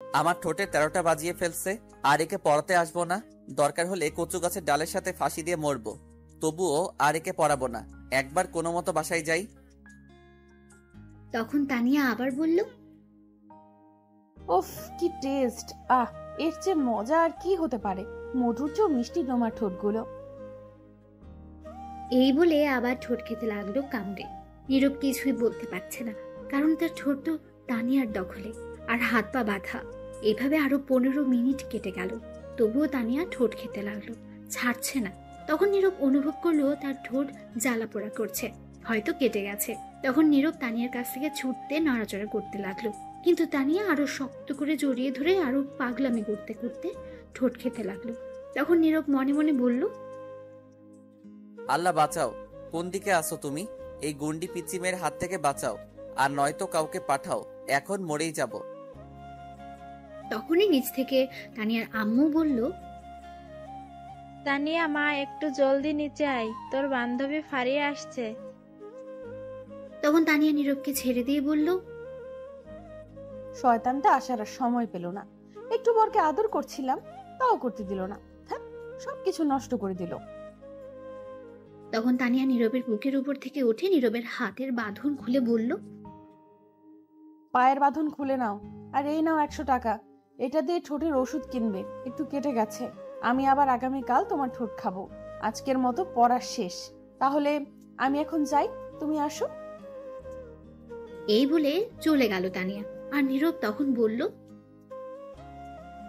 আমার ঠোঁটে 13টা বাজিয়ে ফেলছে, আর একে পড়াতে আসবো না। দরকার হলে কচু গাছের ডালের সাথে ফাঁসি দিয়ে মরবো, তবুও আর একে পড়াবো না। একবার কোনো মতো বাসায় যাই। তখন তানিয়া আবার বলল, উফ কি টেস্ট! আহ, এর চেয়ে মজা আর কি হতে পারে? মধুর চেয়েও মিষ্টি তোমার ঠোঁটগুলো। এই বলে আবার ঠোঁট খেতে লাগলো কামড়ে। নীরব কিছুই বলতে পারছে না, কারণ তার ঠোঁট তো তানিয়ার দখলে, আর হাত পা বাঁধা। এভাবে আরো 15 মিনিট কেটে গেল, তবুও তানিয়া ঠোঁট খেতে লাগলো, ছাড়ছে না। তখন নীরব অনুভব করলো তার ঠোঁট জ্বালা পোড়া করছে, হয়তো কেটে গেছে। তখন নীরব তানিয়ার কাছ থেকে ছুটতে নড়াচড়া করতে লাগলো, কিন্তু তানিয়া আরো শক্ত করে জড়িয়ে ধরে আরো পাগলামি করতে করতে ঠোঁট খেতে লাগলো। তখন নীরব মনে মনে বলল, আল্লাহ বাঁচাও, কোন দিকে আসো তুমি? এই গুন্ডি পিচিমের হাত থেকে বাঁচাও, আর নয়তো কাউকে পাঠাও, এখন মরেই যাব। তখনই নিচ থেকে তানিয়ার আম্মু বলল, তানিয়া মা, একটু জলদি নিচে আয়, তোর বান্ধবী ফারিয়া আসছে। তখন তানিয়া নীরবকে ছেড়ে দিয়ে বলল, শয়তানটা আসার আর সময় পেল না। একটু বরকে আদর করছিলাম, তাও করতে দিল না। হ্যাঁ, সবকিছু নষ্ট করে দিল। তখন তানিয়া নীরবের বুকের উপর থেকে উঠে নীরবের হাতের বাঁধন খুলে বলল, পায়ের বাঁধন খুলে নাও, আর এই নাও 100 টাকা। এটা দিয়ে ঠোঁটের ওষুধ কিনবে, একটু কেটে গেছে। আমি আবার আগামীকাল তোমার ঠোঁট খাবো। আজকের মতো পড়া শেষ। তাহলে আমি এখন যাই, তুমি আসো। এই বলে চলে গেল তানিয়া। আর নীরব তখন বলল,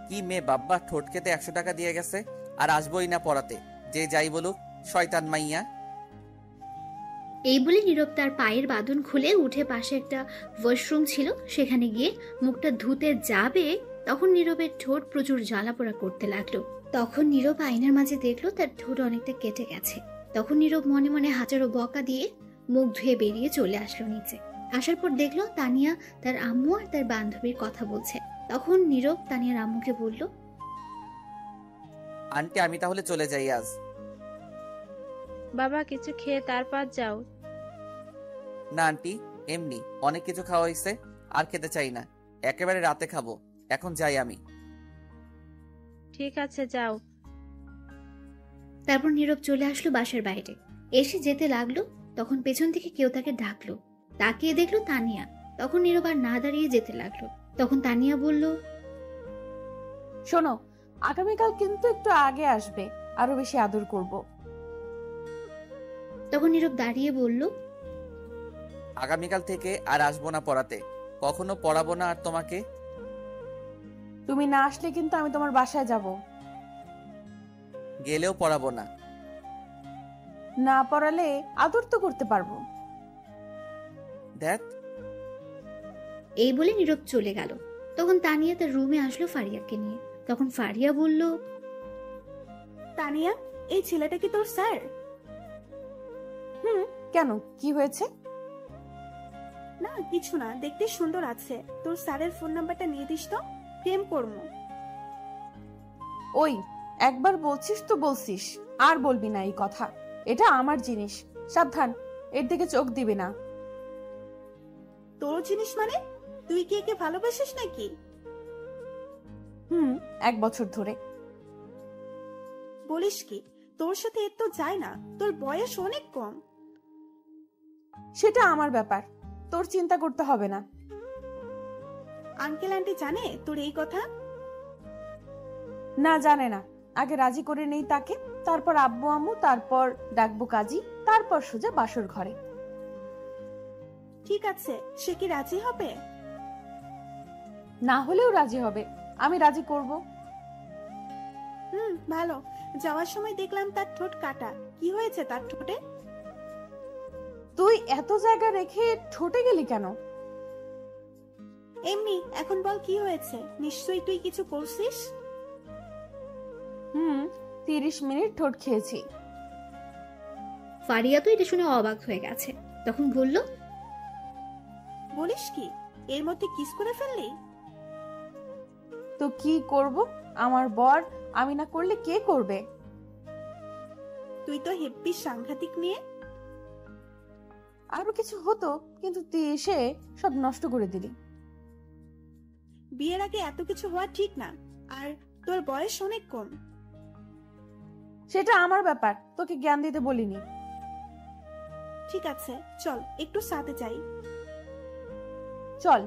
কি মেয়ে বাব্বা, ঠোঁট খেতে 100 টাকা দিয়ে গেছে, আর আসবোই না পড়াতে, যে যাই বলুক। শয়তান মাইয়া। এই বলে নীরব তার পায়ের বাঁধন খুলে উঠে পাশে একটা ওয়াশরুম ছিল, সেখানে গিয়ে মুখটা ধুতে যাবে, তখন নীরবের ঠোঁট প্রচুর জ্বালাপোড়া করতে লাগলো। তখন নীরব আয়নার মাঝে দেখলো তার ঠোঁট অনেকটা কেটে গেছে। তখন নীরব মনে মনে হাজারো বকা দিয়ে মুখ ধুয়ে বেরিয়ে চলে আসলো নিচে। আসার পর দেখলো তানিয়া তার আম্মু আর তার বান্ধবীর কথা বলছে। তখন নীরব তানিয়ার আম্মুকে বলল, আন্টি, আমি তাহলে চলে যাই আজ। বাবা, কিছু খেয়ে তারপর যাও। না আন্টি, এমনি অনেক কিছু খাওয়া হয়েছে, আর খেতে চাই না, একেবারে রাতে খাবো। এখন যাই আমি। ঠিক আছে, যাও। তারপর নীরব চলে আসলো বাসার বাইরে। এসে যেতে লাগলো, তখন পেছন থেকে কেউ তাকে ডাকলো। তাকিয়ে দেখলো তানিয়া। তখন নীরব আর না দাঁড়িয়ে যেতে লাগলো। তখন তানিয়া বলল, শোনো, আগামীকাল কিন্তু একটু আগে আসবে, আরো বেশি আদর করব। তখন নীরব দাঁড়িয়ে বলল, আগামীকাল থেকে আর আসবো না পড়াতে, কখনো পড়াবো না আর তোমাকে। তুমি না আসলে কিন্তু আমি তোমার বাসায় যাব। গেলেও পড়াবো না। না পড়ালে আদর তো করতে পারবো। দেখ। এই বলে নীরব চলে গেল। তখন তানিয়া তার রুমে আসলো ফারিয়াকে নিয়ে। তখন ফারিয়া বলল, তানিয়া, এই ছেলেটা কি তোর স্যার? কেন, কি হয়েছে? না কিছু না, দেখতে সুন্দর আছে। তোর স্যারের ফোন নাম্বারটা নিয়ে দিস তো, প্রেম করবো। ওই, একবার বলছিস তো বলছিস, আর বলবি না এই কথা। এটা আমার জিনিস, সাবধান, এর দিকে চোখ দিবি না। তোর জিনিস মানে? তুই কি একে ভালোবাসিস নাকি? 1 বছর ধরে। বলিস কি? তোর সাথে এর তো যায় না, তোর বয়স অনেক কম। সেটা আমার ব্যাপার, তোর চিন্তা করতে হবে না। আঙ্কেল আন্টি জানে তোর এই কথা? না, জানে না। আগে রাজি করে নেই তাকে, তারপর আব্বু আম্মু, তারপর ডাকবো কাজী, তারপর সোজা বাসর ঘরে। ঠিক আছে, সে কি রাজি হবে? না হলেও রাজি হবে, আমি রাজি করব। ভালো। যাওয়ার সময় দেখলাম তার ঠোঁট কাটা, কি হয়েছে তার ঠোঁটে? তুই এত জায়গা রেখে ঠোঁটে গেলি কেন? এমনি। এখন বল কি হয়েছে, নিশ্চয়ই তুই কিছু করছিস। 30 মিনিট ঠোঁট খেয়েছি। ফারিয়া তো এটা শুনে অবাক হয়ে গেছে। তখন বলল, বলিস কি, এর মধ্যে কিস করে ফেললি? তো কি করব, আমার বর, আমি না করলে কে করবে? তুই তো হেব্বি সাংঘাতিক মেয়ে। আরো কিছু হতো, কিন্তু তুই এসে সব নষ্ট করে দিলি। বিয়ের আগে এত কিছু হওয়া ঠিক না। আর তোর বয়স অনেক কম। সেটা আমার ব্যাপার, তোকে জ্ঞান দিতে বলিনি। ঠিক আছে, চল একটু সাথে যাই। চল।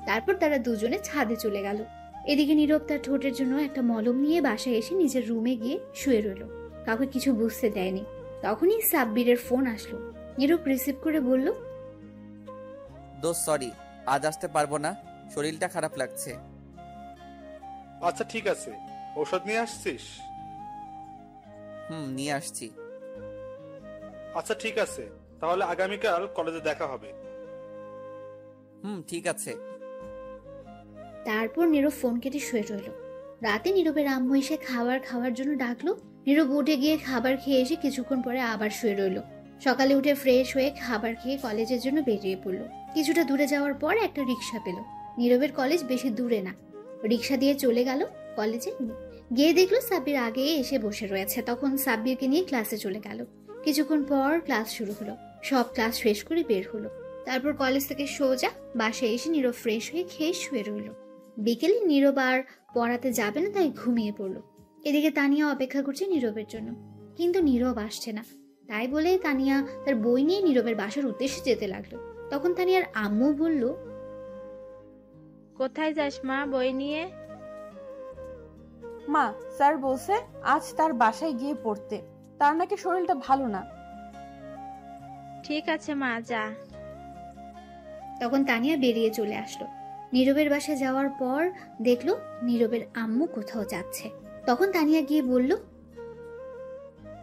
তারপর তারা দুজনে ছাদে চলে গেল। এদিকে নীরব তার ঠোঁটের জন্য একটা মলম নিয়ে বাসায় এসে নিজের রুমে গিয়ে শুয়ে রইল। কাউকে কিছু বুঝতে দেয়নি। তখনই সাব্বিরের ফোন আসলো। নীরব রিসিভ করে বলল, দোস্ত সরি, আজ আসতে পারবো না, শরীরটা খারাপ লাগছে। আচ্ছা ঠিক আছে, ঔষধ নিয়ে আসছিস? নিয়ে আসছি। আচ্ছা ঠিক আছে, তাহলে আগামীকাল কলেজে দেখা হবে। ঠিক আছে। তারপর নীরব ফোন কেটে শুয়ে রইল। রাতে নীরবের আম্মু এসে খাবার খাওয়ার জন্য ডাকলো। নীরব উঠে গিয়ে খাবার খেয়ে এসে কিছুক্ষণ পরে আবার শুয়ে রইল। সকালে উঠে ফ্রেশ হয়ে খাবার খেয়ে কলেজের জন্য বেরিয়ে পড়লো। কিছুটা দূরে যাওয়ার পর একটা রিক্সা পেল। নীরবের কলেজ বেশি দূরে না। রিক্সা দিয়ে চলে গেল কলেজে। গিয়ে দেখলো সাব্বির আগে এসে বসে রয়েছে। তখন সাব্বিরকে নিয়ে ক্লাসে চলে গেল। কিছুক্ষণ পর ক্লাস শুরু হলো। সব ক্লাস শেষ করে বের হলো। তারপর কলেজ থেকে সোজা বাসায় এসে নীরব ফ্রেশ হয়ে খেয়ে শুয়ে রইল। বিকেলে নীরব আর পড়াতে যাবে না, তাই ঘুমিয়ে পড়লো। এদিকে তানিয়া অপেক্ষা করছে নীরবের জন্য, কিন্তু নীরব আসছে না। তাই বলে তানিয়া তার বই নিয়ে নীরবের বাসার উদ্দেশ্যে যেতে লাগলো। তখন তানিয়ার আম্মু বলল, কোথায় যাস মা বই নিয়ে? মা, স্যার বলছে আজ তার বাসায় গিয়ে পড়তে। তার নাকি শরীরটা ভালো না। ঠিক আছে মা, যা। তখন তানিয়া বেরিয়ে চলে আসলো। নীরবের বাসায় যাওয়ার পর দেখলো নীরবের আম্মু কোথাও যাচ্ছে। তখন তানিয়া গিয়ে বলল,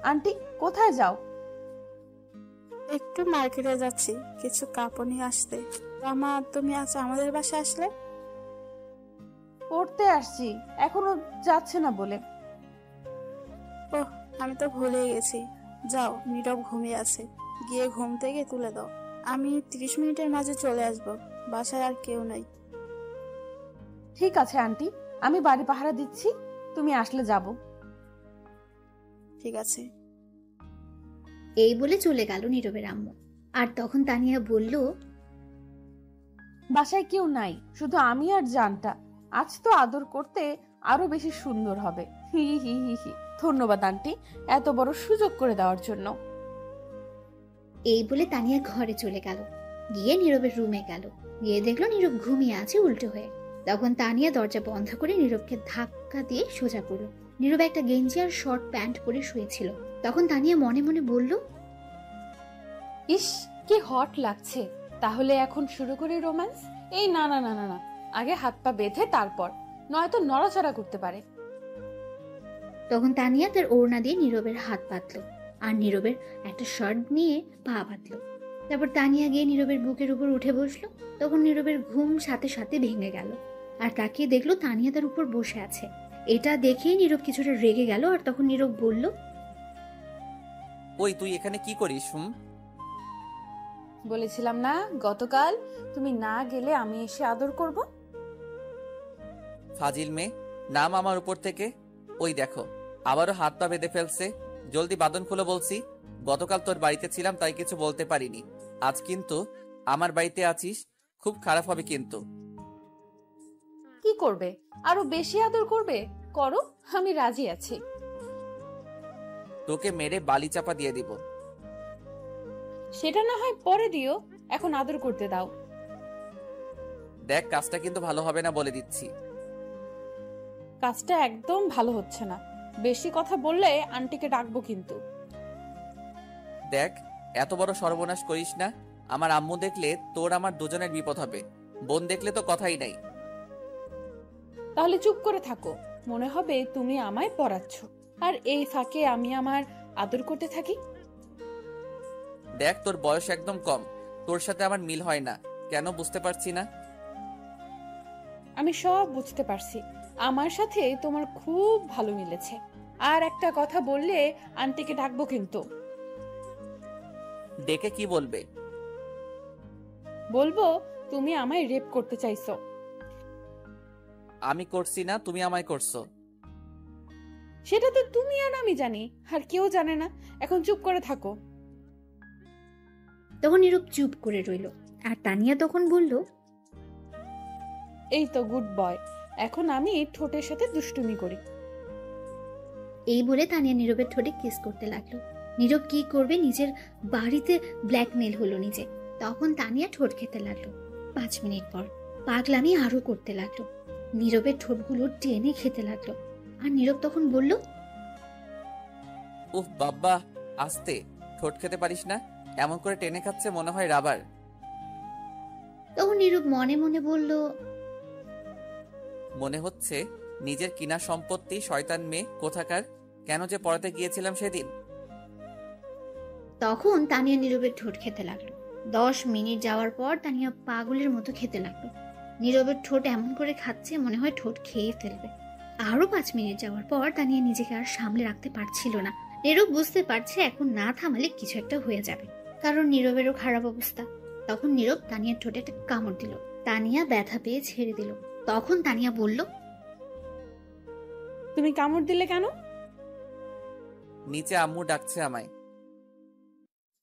আন্টি কোথায় যাও? একটু মার্কেটে যাচ্ছি, কিছু কাপড় নিয়ে আসতে। মামা, তুমি আজ আমাদের বাসায় আসলে? পড়তে আসছি, এখনো যাচ্ছে না বলে। ওহ, আমি তো ভুলেই গেছি। যাও, নীরব ঘুমিয়ে আছে, গিয়ে ঘুম থেকে তুলে দাও। আমি 30 মিনিটের মাঝে চলে আসব। বাসায় আর কেউ নাই। ঠিক আছে আন্টি, আমি বাড়ি পাহারা দিচ্ছি, তুমি আসলে যাব। ঠিক আছে। এই বলে চলে গেল নীরবের আম্মু। আর তখন তানিয়া বলল, বাসায় কেউ নাই, শুধু আমি আর জানটা। আজ তো আদর করতে আরো বেশি সুন্দর হবে। হি হি হি হি। ধন্যবাদ আন্টি, এত বড় সুযোগ করে দেওয়ার জন্য। এই বলে তানিয়া ঘরে চলে গেল। গিয়ে নীরবের রুমে গেল। গিয়ে দেখলো নীরব ঘুমিয়ে আছে উল্টো হয়ে। তখন তানিয়া দরজা বন্ধ করে নীরবকে ধাক্কা দিয়ে সোজা করলো। নীরব একটা গেঞ্জি আর শর্ট প্যান্ট পরে শুয়েছিল। তখন তানিয়া মনে মনে বলল, ইস, কি হট লাগছে। তাহলে এখন শুরু করি রোম্যান্স? এই না না না না না, আগে হাত পা বেঁধে তারপর, নয়তো নড়াচড়া করতে পারে। তখন তানিয়া তার ওড়না দিয়ে নীরবের হাত বাঁধলো আর নীরবের একটা শার্ট নিয়ে পা বাঁধলো। তারপর তানিয়া গিয়ে নীরবের বুকের উপর উঠে বসলো। তখন নীরবের ঘুম সাথে সাথে ভেঙে গেল। আর তাকিয়ে দেখলো তানিয়া তার উপর বসে আছে। এটা দেখেই নীরব কিছুটা রেগে গেল। আর তখন নীরব বলল, ওই তুই এখানে কি করিস? বলেছিলাম না গতকাল, তুমি না গেলে আমি এসে আদর করব। ফাজিল মেয়ে, নাম আমার উপর থেকে। ওই দেখো, আবারও হাত পা বেঁধে ফেলছে। জলদি বাঁধন খুলে বলছি। গতকাল তোর বাড়িতে ছিলাম তাই কিছু বলতে পারিনি। আজ কিন্তু আমার বাড়িতে আছিস, খুব খারাপ হবে কিন্তু। কি করবে? আরো বেশি আদর করবে? করো, আমি রাজি আছি। তোকে মেরে বালি চাপা দিয়ে দিব। সেটা না হয় পরে দিও, এখন আদর করতে দাও। দেখ, কাজটা কিন্তু ভালো হবে না বলে দিচ্ছি। কাজটা একদম ভালো হচ্ছে না। বেশি কথা বললে আন্টিকে ডাকবো কিন্তু। দেখ, এত বড় সর্বনাশ করিস না। আমার আম্মু দেখলে তোর আমার দুজনের বিপদ হবে। বোন দেখলে তো কথাই নাই। তাহলে চুপ করে থাকো, মনে হবে তুমি আমায় পড়াচ্ছ, আর এই ফাঁকে আমি আমার আদর করতে থাকি। দেখ, তোর বয়স একদম কম, তোর সাথে আমার মিল হয় না। কেন বুঝতে পারছি না। আমি সব বুঝতে পারছি, আমার সাথে তোমার খুব ভালো মিলেছে। আর একটা কথা বললে আন্টিকে ডাকবো কিন্তু। ডেকে কি বলবে? বলবো তুমি আমায় রেপ করতে চাইছো। আমি করছি না, তুমি আমায় করছো। সেটা তো তুমি আর আমি জানি, আর কেউ জানে না। এখন চুপ করে থাকো। তখন নীরব চুপ করে রইল। আর তানিয়া তখন বলল, এই তো গুড বয়। এখন আমি ঠোঁটের সাথে দুষ্টুমি করি। এই বলে তানিয়া নীরবের ঠোঁটে কিস করতে লাগলো। নীরব কি করবে, নিজের বাড়িতে ব্ল্যাকমেল হলো নিজে। তখন তানিয়া ঠোঁট খেতে লাগলো। 5 মিনিট পর পাগলামি আরো করতে লাগলো। নীরবের ঠোঁটগুলো টেনে খেতে লাগলো। আর নীরব তখন বলল, উফ বাব্বা, আস্তে, ঠোঁট খেতে পারিস না? এমন করে টেনে খাচ্ছে মনে হয় রাবার। তখন নীরব মনে মনে বলল, মনে হচ্ছে নিজের কিনা সম্পত্তি। শয়তান মেয়ে কোথাকার, কেন যে পড়াতে গিয়েছিলাম সেদিন। তখন তানিয়া নীরবের ঠোঁট খেতে লাগলো। 10 মিনিট যাওয়ার পর তানিয়া পাগলের মতো খেতে লাগলো। নীরবের ঠোঁট এমন করে খাচ্ছে মনে হয় ঠোঁট খেয়ে ফেলবে। আরো 5 মিনিট যাওয়ার পর তানিয়া নিজেকে আর সামলে রাখতে পারছিল না। নীরব বুঝতে পারছে এখন না থামালে কিছু একটা হয়ে যাবে, কারণ নীরবেরও খারাপ অবস্থা। তখন নীরব তানিয়ার ঠোঁটে একটা কামড় দিল। তানিয়া ব্যথা পেয়ে ছেড়ে দিল। তখন তানিয়া বলল, তুমি কামড় দিলে কেন? নিচে আম্মু ডাকছে আমায়।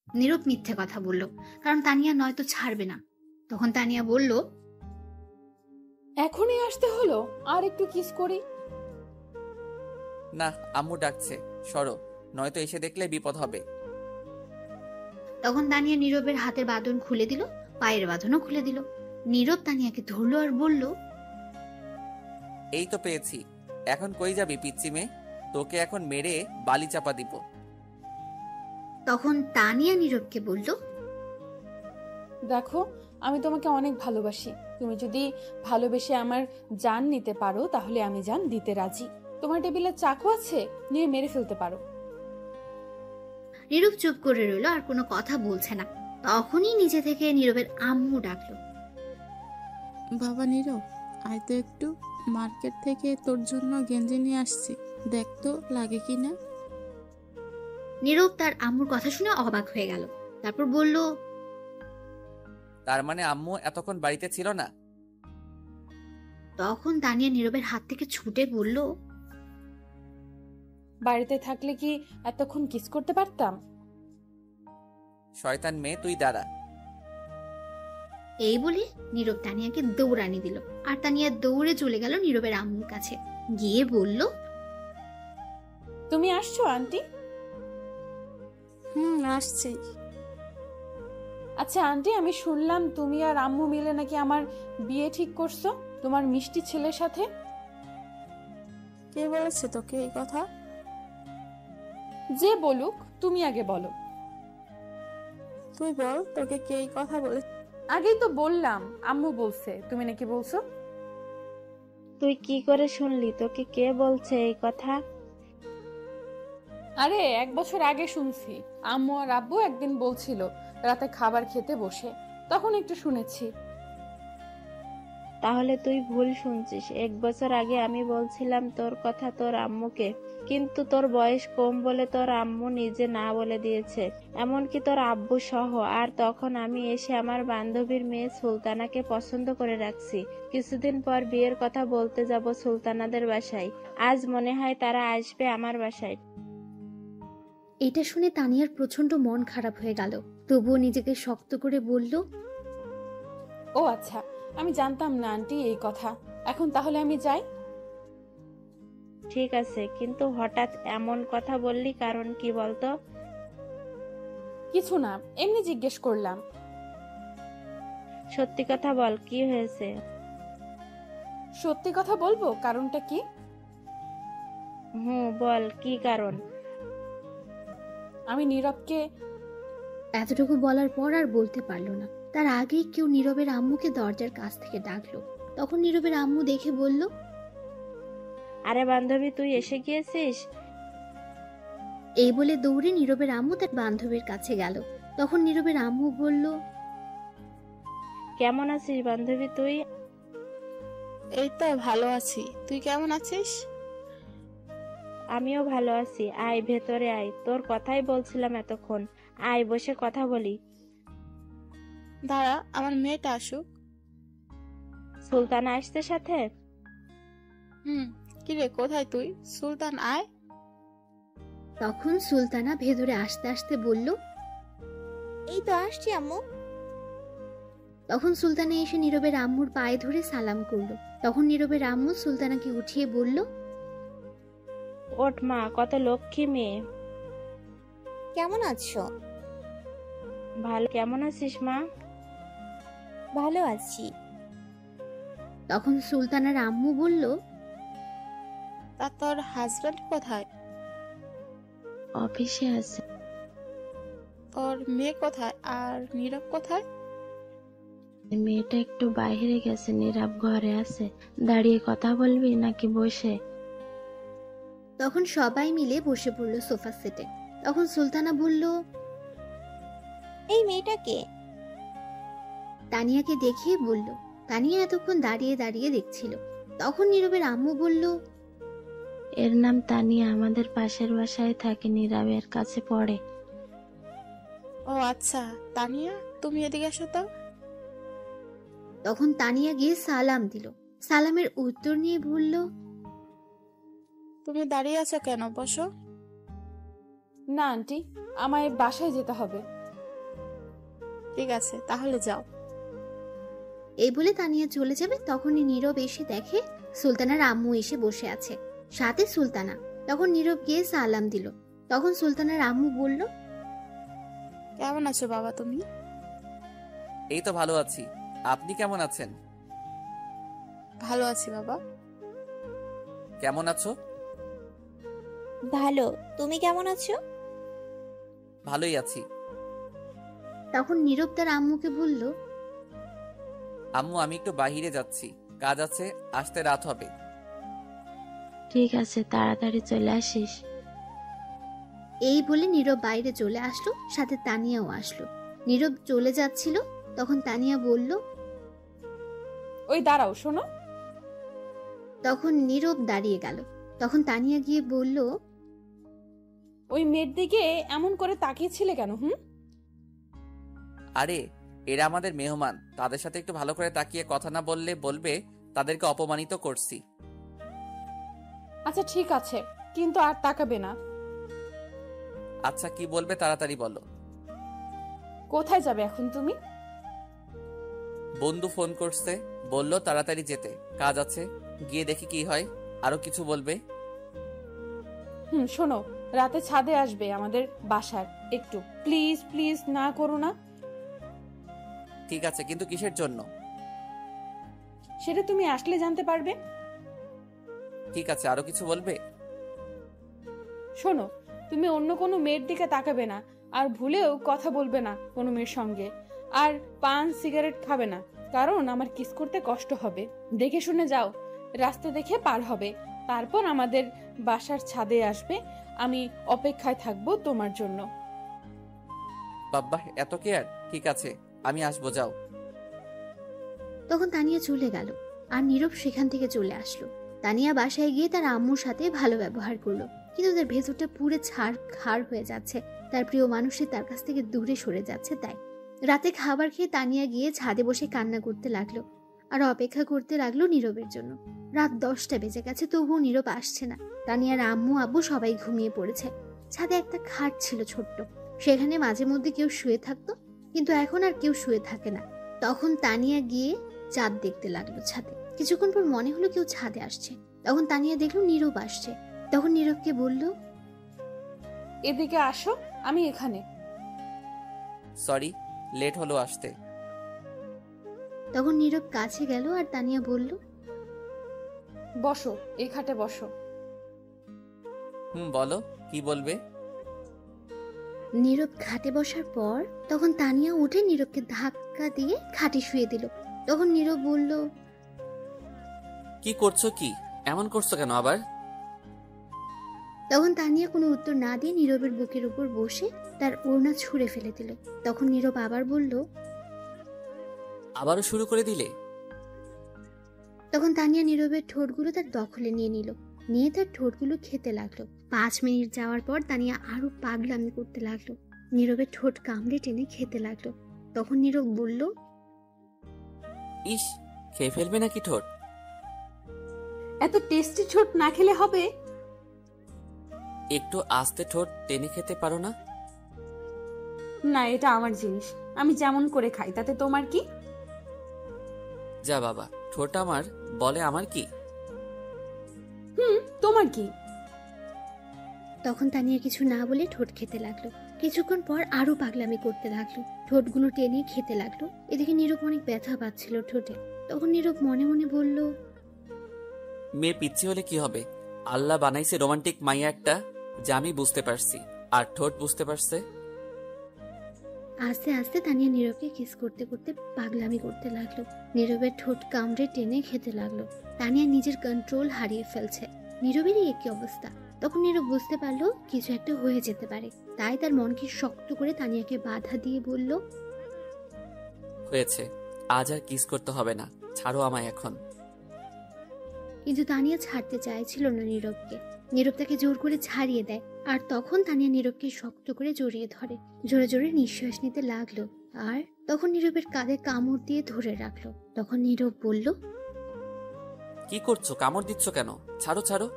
নীরব মিথ্যে কথা বলল, কারণ তানিয়া নয়তো ছাড়বে না। তখন তানিয়া বলল, এখনই আসতে হলো, আর একটু কিস করি। না, আম্মু ডাকছে, সরো, নয়তো এসে দেখলে বিপদ হবে। তখন তানিয়া নীরবের হাতের বাঁধন খুলে দিল, পায়ের বাঁধনও খুলে দিল। নীরব তানিয়াকে ধরলো আর বলল, এই তো পেয়েছি, এখন কই যাবি পিচ্চি মেয়ে? তোকে এখন মেরে বালি চাপা দিব। তখন তানিয়া নীরবকে বলল, দেখো, আমি তোমাকে অনেক ভালোবাসি। তুমি যদি ভালোবেসে আমার জান নিতে পারো তাহলে আমি জান দিতে রাজি। তোমার টেবিলে চাকু আছে, নিয়ে মেরে ফেলতে পারো। নীরব চুপ করে রইল, আর কোনো কথা বলছে না। তখনই নিচে থেকে নীরবের আম্মু ডাকলো। বাবা নীরব, আয় তো একটু। মার্কেট থেকে তোর জন্য গেঞ্জি নিয়ে আসছি, দেখ তো লাগে কি না। নীরব তার আম্মুর কথা শুনে অবাক হয়ে গেল। তারপর বলল, তার মানে আম্মু এতক্ষণ বাড়িতে ছিল না? তখন তানিয়া নীরবের হাত থেকে ছুটে বলল, বাড়িতে থাকলে কি এতক্ষণ কিস করতে পারতাম? শয়তান মেয়ে, তুই দাঁড়া। এই বলে নীরব তানিয়াকে দৌড়ানি দিল। আর তানিয়া দৌড়ে চলে গেল নীরবের আম্মুর কাছে। গিয়ে বলল, তুমি আসছো আন্টি? আসছি। আচ্ছা আন্টি, আমি শুনলাম তুমি আর আম্মু মিলে নাকি আমার বিয়ে ঠিক করছো তোমার মিষ্টি ছেলের সাথে। কে বলেছে তোকে এই কথা? যে বলুক, তুমি আগে বলো। তুই বল, তোকে কে এই কথা বলে? আগেই তো বললাম, আম্মু বলছে। তুমি নাকি বলছো? তুই কি করে শুনলি? তোকে কে বলছে এই কথা? আরে 1 বছর আগে শুনছি। আম্মু আর আব্বু একদিন বলছিল রাতে খাবার খেতে বসে, তখন একটু শুনেছি। তাহলে তুই ভুল শুনছিস। 1 বছর আগে আমি বলছিলাম তোর কথা তোর আম্মুকে, কিন্তু তোর বয়স কম বলে তোর আম্মু নিজে না বলে দিয়েছে, এমনকি তোর আব্বু সহ। আর তখন আমি এসে আমার বান্ধবীর মেয়ে সুলতানাকে পছন্দ করে রাখছি। কিছুদিন পর বিয়ের কথা বলতে যাব সুলতানাদের বাসায়। আজ মনে হয় তারা আসবে আমার বাসায়। এটা শুনে তানিয়ার প্রচন্ড মন খারাপ হয়ে গেল। তবুও নিজেকে শক্ত করে বলল, ও আচ্ছা, আমি জানতাম না আন্টি এই কথা। এখন তাহলে আমি যাই? ঠিক আছে, কিন্তু হঠাৎ এমন কথা বললি, কারণ কি বলতো? কিছু না, এমনি জিজ্ঞেস করলাম। সত্যি কথা বল, কি হয়েছে? সত্যি কথা বলবো, কারণটা কি? বল, কি কারণ? আমি নীরবকে। এতটুকু বলার পর আর বলতে পারলো না। তার আগেই কেউ নীরবের আম্মুকে দরজার কাছ থেকে ডাকলো। তখন নীরবের আম্মু দেখে বলল, আরে বান্ধবী, তুই এসে গিয়েছিস? এই বলে দৌড়ে নীরবের আম্মু তার বান্ধবীর কাছে গেল। তখন নীরবের আম্মু বলল, কেমন আছিস বান্ধবী তুই? এই তো ভালো আছি, তুই কেমন আছিস? আমিও ভালো আছি। আয় ভেতরে আয়, তোর কথাই বলছিলাম এতক্ষণ। আয়, বসে কথা বলি। দাঁড়া, আমার মেয়েটা আসুক। সুলতানা আসতে সাথে? কিরে, কোথায় তুই? সুলতান আয়। তখন সুলতানা ভেতরে আসতে আসতে বলল, এই তো আসছি আম্মু। তখন সুলতানা এসে নীরবের আম্মুর পায়ে ধরে সালাম করলো। তখন নীরবের আম্মু সুলতানাকে উঠিয়ে বলল, ওঠ মা, কত লক্ষ্মী মেয়ে। কেমন আছো? ভালো, কেমন আছিস মা? ভালো আছি। তখন সুলতানার আম্মু বলল, তা তোর হাজবেন্ড কোথায়? অফিসে আছে। তোর মেয়ে কোথায় আর নীরব কোথায়? মেয়েটা একটু বাইরে গেছে, নীরব ঘরে আছে। দাঁড়িয়ে কথা বলবি নাকি বসে? তখন সবাই মিলে বসে পড়লো সোফা সেটে। তখন সুলতানা বলল, এই মেয়েটা কে? তানিয়াকে দেখিয়ে বলল। তানিয়া এতক্ষণ দাঁড়িয়ে দাঁড়িয়ে দেখছিল। তখন নীরবের আম্মু বলল, এর নাম তানিয়া, আমাদের পাশের বাসায় থাকে, নীরবের কাছে পড়ে। ও আচ্ছা, তানিয়া তুমি এদিকে আসো তো। তখন তানিয়া গিয়ে সালাম দিল। সালামের উত্তর নিয়ে বলল, তুমি দাঁড়িয়ে আছো কেন? বসো। না আন্টি, আমায় বাসায় যেতে হবে। ঠিক আছে, তাহলে যাও। এই বলে তানিয়া চলে যাবে। তখনই নীরব এসে দেখে সুলতানার আম্মু এসে বসে আছে, সাথে সুলতানা। তখন নীরব গিয়ে সালাম দিল। তখন সুলতানার আম্মু বলল, কেমন আছো বাবা তুমি? এই তো ভালো আছি, আপনি কেমন আছেন? ভালো আছি বাবা। কেমন আছো? ভালো। তুমি কেমন আছো? ভালোই আছি। তখন নীরব তার আম্মুকে বলল, আম্মু আমি একটু বাইরে যাচ্ছি, কাজ আছে, আসতে রাত হবে। ঠিক আছে, তাড়াতাড়ি চলে আসিস। এই বলে নীরব বাইরে চলে আসলো, সাথে তানিয়াও আসলো। নীরব চলে যাচ্ছিল, তখন তানিয়া বলল। ওই দাঁড়াও, শোনো। তখন নীরব দাঁড়িয়ে গেল। তখন তানিয়া গিয়ে বলল, ওই মেয়ের দিকে এমন করে তাকিয়েছিলে কেন? আরে এরা আমাদের মেহমান, তাদের সাথে একটু ভালো করে তাকিয়ে কথা না বললে বলবে তাদেরকে অপমানিত করছি। আচ্ছা ঠিক আছে, কিন্তু আর তাকাবে না। আচ্ছা কি বলবে তাড়াতাড়ি বলো। কোথায় যাবে এখন তুমি? বন্ধু ফোন করছে, বলল তাড়াতাড়ি যেতে, কাজ আছে, গিয়ে দেখি কি হয়। আরো কিছু বলবে? শোনো, রাতে ছাদে আসবে আমাদের বাসার, একটু প্লিজ প্লিজ না করো না। ঠিক আছে, কিন্তু কিসের জন্য? সেটা তুমি আসলে জানতে পারবে। ঠিক আছে, আরো কিছু বলবে? শোনো, তুমি অন্য কোনো মেয়ের দিকে তাকাবে না, আর ভুলেও কথা বলবে না কোনো মেয়ের সঙ্গে, আর পান সিগারেট খাবে না, কারণ আমার কিস করতে কষ্ট হবে। দেখে শুনে যাও, রাস্তা দেখে পার হবে, তারপর আমাদের বাসার ছাদে আসবে। আমি অপেক্ষায় থাকবো তোমার জন্য। বাবা এত কেয়ার? ঠিক আছে, আমি আসবো, যাও। তখন তানিয়া চলে গেল, আর নীরব সেখান থেকে চলে আসলো। তানিয়া বাসায় গিয়ে তার আম্মুর সাথে ভালো ব্যবহার করলো, কিন্তু তার ভেতরটা পুরো ছাড় হয়ে যাচ্ছে। তার প্রিয় মানুষটি তার কাছ থেকে দূরে সরে যাচ্ছে। তাই রাতে খাবার খেয়ে তানিয়া গিয়ে ছাদে বসে কান্না করতে লাগলো, আর অপেক্ষা করতে লাগলো নীরবের জন্য। রাত 10টা বেজে গেছে, তবুও নীরব আসছে না। তানিয়ার আম্মু আব্বু সবাই ঘুমিয়ে পড়েছে। ছাদে একটা খাট ছিল ছোট্ট, সেখানে মাঝে মধ্যে কেউ শুয়ে থাকতো, কিন্তু এখন আর কেউ শুয়ে থাকে না। তখন তানিয়া গিয়ে চাঁদ দেখতে লাগলো ছাদে। কিছুক্ষণ পর মনে হলো কেউ ছাদে আসছে। তখন তানিয়া দেখলো নীরব আসছে। তখন নীরবকে বলল, এদিকে আসো, আমি এখানে। সরি, লেট হলো আসতে। তখন নীরব কাছে গেল, আর তানিয়া বলল, বসো, এই খাটে বসো। বলো, কি বলবে? নীরব খাটে বসার পর তখন তানিয়া উঠে নীরবকে ধাক্কা দিয়ে খাটে শুয়ে দিল। তখন নীরব বলল, কি করছো? কি এমন করছো কেন আবার? তখন তানিয়া কোনো উত্তর না দিয়ে নীরবের বুকের উপর বসে তার ওড়না ছুঁড়ে ফেলে দিল। তখন নীরব আবার বলল, আবারও শুরু করে দিলে? তখন তানিয়া নীরবের ঠোঁটগুলো তার দখলে নিয়ে নিল, নিয়ে তার ঠোঁটগুলো খেতে লাগলো। 5 মিনিট যাওয়ার পর তানিয়া আরো পাগলামি করতে লাগলো, নীরবের ঠোঁট কামড়ে টেনে খেতে লাগলো। তখন নীরব বলল, ইস, খেয়ে ফেলবে নাকি ঠোঁট? এত টেস্টি ঠোঁট না খেলে হবে? একটু আস্তে ঠোঁট টেনে খেতে পারো না? না, এটা আমার জিনিস, আমি যেমন করে খাই, তাতে তোমার কি? যা বাবা, ঠোঁট আমার বলে আমার কি? তোমার কি? তখন তানিয়া কিছু না বলে ঠোঁট খেতে লাগলো। কিছুক্ষণ পর আরো পাগলামি করতে লাগলো, ঠোঁটগুলো টেনে খেতে লাগলো। এদিকে নীরব অনেক ব্যথা পাচ্ছিল ঠোঁটে। তখন নীরব মনে মনে বলল, মেয়ে পিচ্ছি হলে কি হবে? আল্লাহ বানাইছে রোমান্টিক মাইয়া একটা, যা আমি বুঝতে পারছি, আর ঠোঁট বুঝতে পারছে। আস্তে আস্তে তানিয়া নীরবকে কিস করতে করতে পাগলামি করতে লাগলো। নীরবের ঠোঁট কামড়ে টেনে খেতে লাগলো। তানিয়া নিজের কন্ট্রোল হারিয়ে ফেলছে। নীরবেরই একই অবস্থা। তখন নীরব বুঝতে পারলো কিছু একটা হয়ে যেতে পারে। তাই তার মনকে শক্ত করে তানিয়াকে বাধা দিয়ে বলল, হয়েছে, আজ আর কিস করতে হবে না, ছাড়ো আমায় এখন। কিন্তু তানিয়া ছাড়তে চাইছিল না নীরবকে। নীরব তাকে জোর করে ছাড়িয়ে দেয়। আর তখন তানিয়া নীরবকে শক্ত করে জড়িয়ে ধরে, জোরে জোরে নিঃশ্বাস নিতে লাগলো। আর তখন নীরবের কাঁধে কামড় দিয়ে ধরে রাখলো। তখন নীরব বলল, কি করছো? কামড় দিচ্ছ কেন? ছাড়ো ছাড়ো।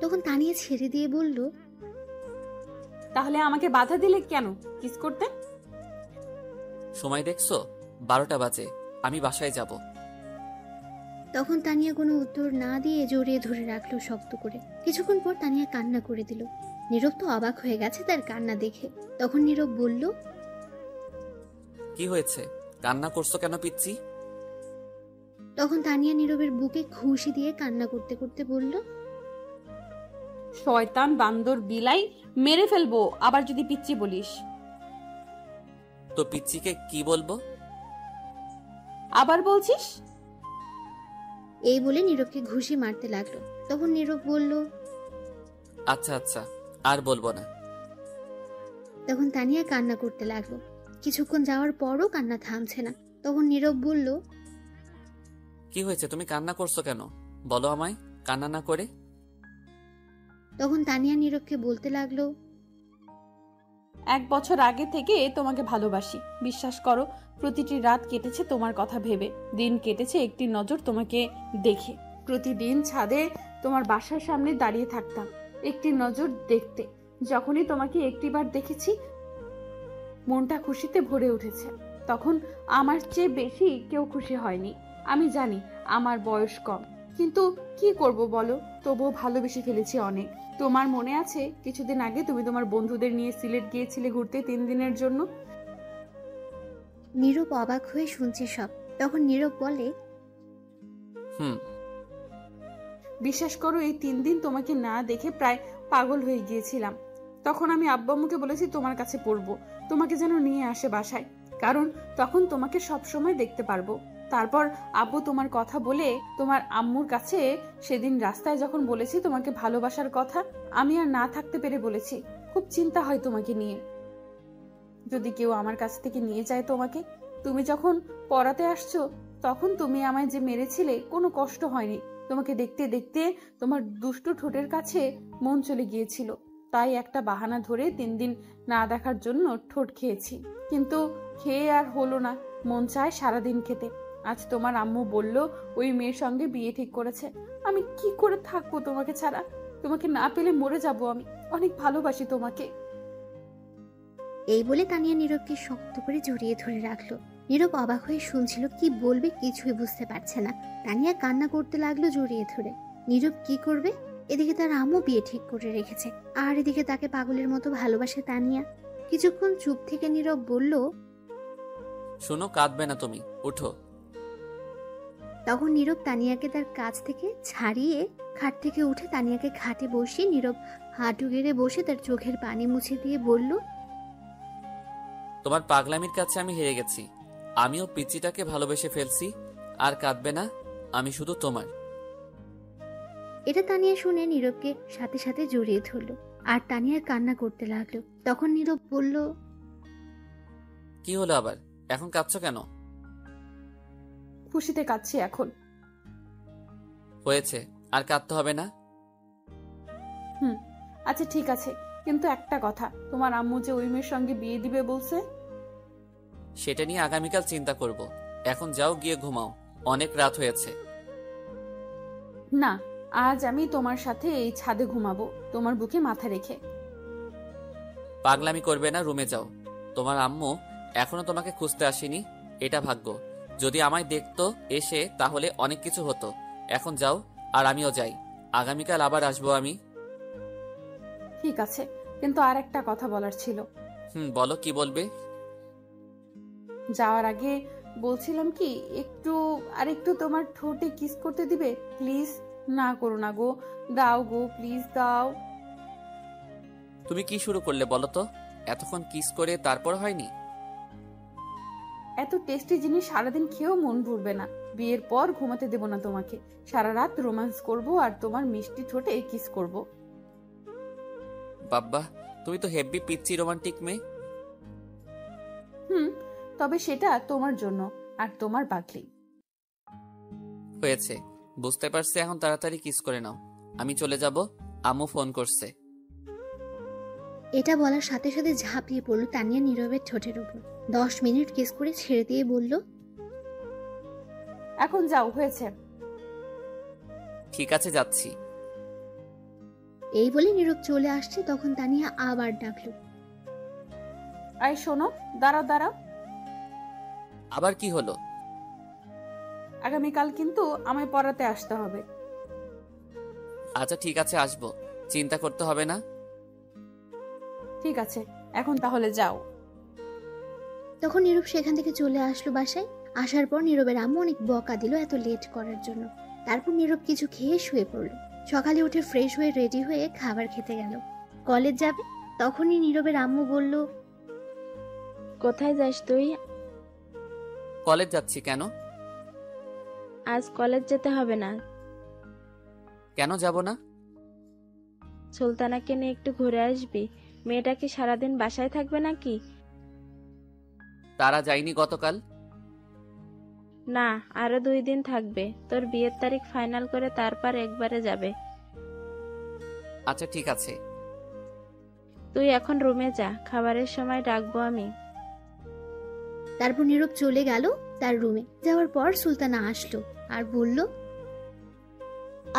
তখন তানিয়া ছেড়ে দিয়ে বলল, তাহলে আমাকে বাধা দিলে কেন কিস করতে? সময় দেখছো? 12টা বাজে, আমি বাসায় যাব। তখন তানিয়া কোনো উত্তর না দিয়ে জড়িয়ে ধরে রাখলো শক্ত করে। কিছুক্ষণ পর তানিয়া কান্না করে দিল। নীরব তো অবাক হয়ে গেছে তার কান্না দেখে। তখন নীরব বলল, কি হয়েছে? কান্না করছো কেন পিচ্ছি? তখন তানিয়া নীরবের বুকে ঘুষি দিয়ে কান্না করতে করতে বলল, শয়তান বান্দর বিলাই, মেরে ফেলবো আবার যদি পিচ্চি বলিস। তো পিচ্ছিকে কি বলবো? আবার বলছিস? এই বলে নীরবকে ঘুষি মারতে লাগলো। তখন নীরব বলল, আচ্ছা আচ্ছা, আর বলবো না। তখন তানিয়া কান্না করতে লাগলো। কিছুক্ষণ যাওয়ার পরও কান্না থামছে না। তখন নীরব বলল, কি হয়েছে? তুমি কান্না করছো কেন? বলো আমায়, কান্না না করে। তখন তানিয়া নীরবকে বলতে লাগলো, 1 বছর আগে থেকে তোমাকে ভালোবাসি, বিশ্বাস করো। প্রতিটি রাত কেটেছে তোমার কথা ভেবে, দিন কেটেছে একটি নজর তোমাকে দেখে। প্রতিদিন ছাদে তোমার বাসার সামনে দাঁড়িয়ে থাকতাম একটি নজর দেখতে। যখনই তোমাকে একটিবার দেখেছি মনটা খুশিতে ভরে উঠেছে। তখন আমার চেয়ে বেশি কেউ খুশি হয়নি। আমি জানি আমার বয়স কম, কিন্তু কি করব বলো, তবুও ভালোবেসে ফেলেছি অনেক। তোমার মনে আছে কিছুদিন আগে তুমি তোমার বন্ধুদের নিয়ে সিলেট গিয়েছিলে ঘুরতে 3 দিনের জন্য? নীরব অবাক হয়ে শুনছে সব। তখন নীরব বলে, হুম। বিশ্বাস করো এই 3 দিন তোমাকে না দেখে প্রায় পাগল হয়ে গিয়েছিলাম। তখন আমি আব্বু আম্মুকে বলেছি তোমার কাছে পড়বো, তোমাকে যেন নিয়ে আসে বাসায়, কারণ তখন তোমাকে সব সময় দেখতে পারবো। তারপর আব্বু তোমার কথা বলে তোমার আম্মুর কাছে সেদিন রাস্তায় যখন বলেছি তোমাকে ভালোবাসার কথা, আমি আর না থাকতে পেরে বলেছি খুব চিন্তা হয় তোমাকে নিয়ে, যদি কেউ আমার কাছ থেকে নিয়ে যায় তোমাকে। তুমি যখন পড়াতে আসছো তখন তুমি আমায় যে মেরেছিলে কোনো কষ্ট হয়নি। তোমাকে দেখতে দেখতে তোমার দুষ্টু ঠোঁটের কাছে মন চলে গিয়েছিল, তাই একটা বাহানা ধরে 3 দিন না দেখার জন্য ঠোঁট খেয়েছি, কিন্তু খেয়ে আর হলো না, মন চায় সারাদিন খেতে। আজ তোমার আম্মু বলল ওই মেয়ের সঙ্গে বিয়ে ঠিক করেছে। আমি কি করে থাকবো তোমাকে ছাড়া? তোমাকে না পেলে মরে যাব আমি, অনেক ভালোবাসি তোমাকে। এই বলে তানিয়া নীরবকে শক্ত করে জড়িয়ে ধরে রাখলো। নীরব অবাক হয়ে শুনছিল, কি বলবে কিছুই বুঝতে পারছে না। তানিয়া কান্না করতে লাগলো জড়িয়ে ধরে। নীরব কি করবে? এদিকে তার আম্মু বিয়ে ঠিক করে রেখেছে, আর এদিকে তাকে পাগলের মতো ভালোবাসে তানিয়া। কিছুক্ষণ চুপ থেকে নীরব বলল, শোনো, কাঁদবে না তুমি, উঠো। তখন নীরব তানিয়াকে তার কাছ থেকে ছাড়িয়ে খাট থেকে উঠে তানিয়াকে খাটে বসিয়ে নীরব হাঁটু গেড়ে বসে তার চোখের পানি মুছে দিয়ে বলল, তোমার পাগলামির কাছে আমি হেরে গেছি। আমিও পিচ্চিটাকে ভালোবেসে ফেলছি। আর কাঁদবে না, আমি শুধু তোমার। এটা তানিয়া শুনে নীরবকে সাথে সাথে জড়িয়ে ধরলো, আর তানিয়া কান্না করতে লাগলো। তখন নীরব বলল, কি হলো আবার? এখন কাঁদছো কেন? খুশিতে কাঁদছি এখন। হয়েছে, আর কাঁদতে হবে না। আচ্ছা ঠিক আছে, কিন্তু একটা কথা, তোমার আম্মু যে ওই মেয়ের সঙ্গে বিয়ে দিবে বলছে? সেটা নিয়ে আগামীকাল চিন্তা করব। এখন যাও, গিয়ে ঘুমাও, অনেক রাত হয়েছে। না, আজ আমি তোমার সাথে এই ছাদে ঘুমাবো, তোমার বুকে মাথা রেখে। পাগলামি করবে না, রুমে যাও। তোমার আম্মু এখনো তোমাকে খুঁজতে আসেনি, এটা ভাগ্য। যদি আমায় দেখতো এসে তাহলে অনেক কিছু হতো। এখন যাও, আর আমিও যাই। আগামীকাল আবার আসবো আমি। ঠিক আছে, কিন্তু আর একটা কথা বলার ছিল। বলো, কি বলবে? যাওয়ার আগে বলছিলাম কি, একটু তোমার ঠোঁটে কিস করতে দিবে প্লিজ? না করো না গো, দাও গো, প্লিজ দাও। তুমি কি শুরু করলে বলো তো? এতক্ষণ কিস করে তারপর হয়নি? এত টেস্টি জিনিস সারাদিন খেয়েও মন ভরবে না। বিয়ের পর ঘুমাতে দেব না তোমাকে। সারা রাত রোম্যান্স করব আর তোমার মিষ্টি ঠোঁটে কিস করব। বাব্বা, তুমি তো হেভি পিচ্চি রোমান্টিক মেয়ে। তবে সেটা তোমার জন্য আর তোমার পাগলি। হয়েছে, বুঝতে পারছি। এখন তাড়াতাড়ি কিস করে নাও, আমি চলে যাব। আম্মু ফোন করছে। এটা বলার সাথে সাথে ঝাঁপিয়ে পড়ল তানিয়া নীরবের ঠোঁটের উপর। 10 মিনিট কিস করে ছেড়ে দিয়ে বলল, এখন যাও, হয়েছে। ঠিক আছে, যাচ্ছি। এই বলে নীরব চলে আসছে। তখন তানিয়া আবার ডাকলো, আই শোনো, দাঁড়াও দাঁড়াও। আবার কি হলো? আগামীকাল কিন্তু আমায় পড়াতে আসতে হবে। আচ্ছা ঠিক আছে, আসবো, চিন্তা করতে হবে না। ঠিক আছে, এখন তাহলে যাও। তখন নীরব সেখান থেকে চলে আসলো বাসায়। আসার পর নীরবের আম্মু অনেক বকা দিল এত লেট করার জন্য। তারপর নীরব কিছু খেয়ে শুয়ে পড়ল। সকালে উঠে ফ্রেশ হয়ে রেডি হয়ে খাবার খেতে গেল। কলেজ যাবে। তখনই নীরবের আম্মু বলল, কোথায় যাস তুই? কলেজ যাচ্ছি। কেন? আজ কলেজ যেতে হবে না। কেন যাব না? সুলতানাকে নিয়ে একটু ঘুরে আসবি। মেয়েটা কি সারাদিন বাসায় থাকবে নাকি? তারা যায়নি গতকাল? না, আরো 2 দিন থাকবে। তোর বিয়ের তারিখ ফাইনাল করে তারপর একবারে যাবে। আচ্ছা ঠিক আছে। তুই এখন রুমে যা, খাবারের সময় ডাকবো আমি। তারপর নীরব চলে গেল তার রুমে। যাওয়ার পর সুলতানা আসলো আর বলল,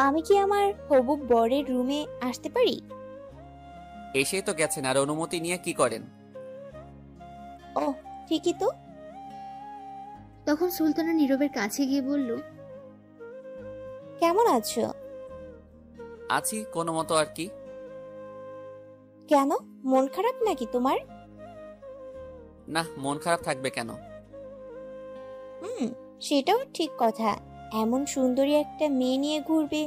আমি কি আমার হবু বরের রুমে আসতে পারি? এসেই তো গেছেন, আর অনুমতি নিয়ে কি করেন? ও, ঠিকই তো। তখন সুলতানা নীরবের কাছে গিয়ে বলল, কেমন আছো? আছি কোনো মতো আর কি। কেন, মন খারাপ নাকি তোমার? না, মন খারাপ থাকবে কেন? সেটাও ঠিক কথা। এমন সুন্দরী একটা মেয়ে নিয়ে ঘুরবে,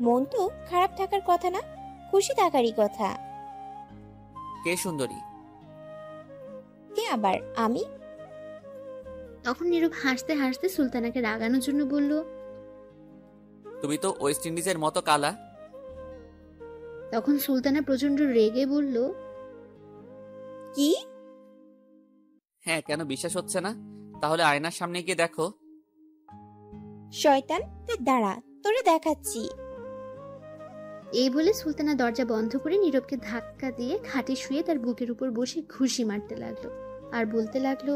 মন তো খারাপ থাকার কথা না, খুশি থাকারই কথা। কে সুন্দরী? কে আবার? আমি। তখন নীরব হাসতে হাসতে সুলতানাকে রাগানোর জন্য বলল, তুমি তো ওয়েস্ট ইন্ডিজের মতো কালা। তখন সুলতানা প্রচন্ড রেগে বলল, কি? হ্যাঁ, কেন বিশ্বাস হচ্ছে না? তাহলে আয়নার সামনে গিয়ে দেখো। শয়তান, তুই দাঁড়া, তোরে দেখাচ্ছি। এই বলে সুলতানা দরজা বন্ধ করে নীরবকে ধাক্কা দিয়ে খাটে শুয়ে তার বুকের উপর বসে ঘুষি মারতে লাগলো আর বলতে লাগলো,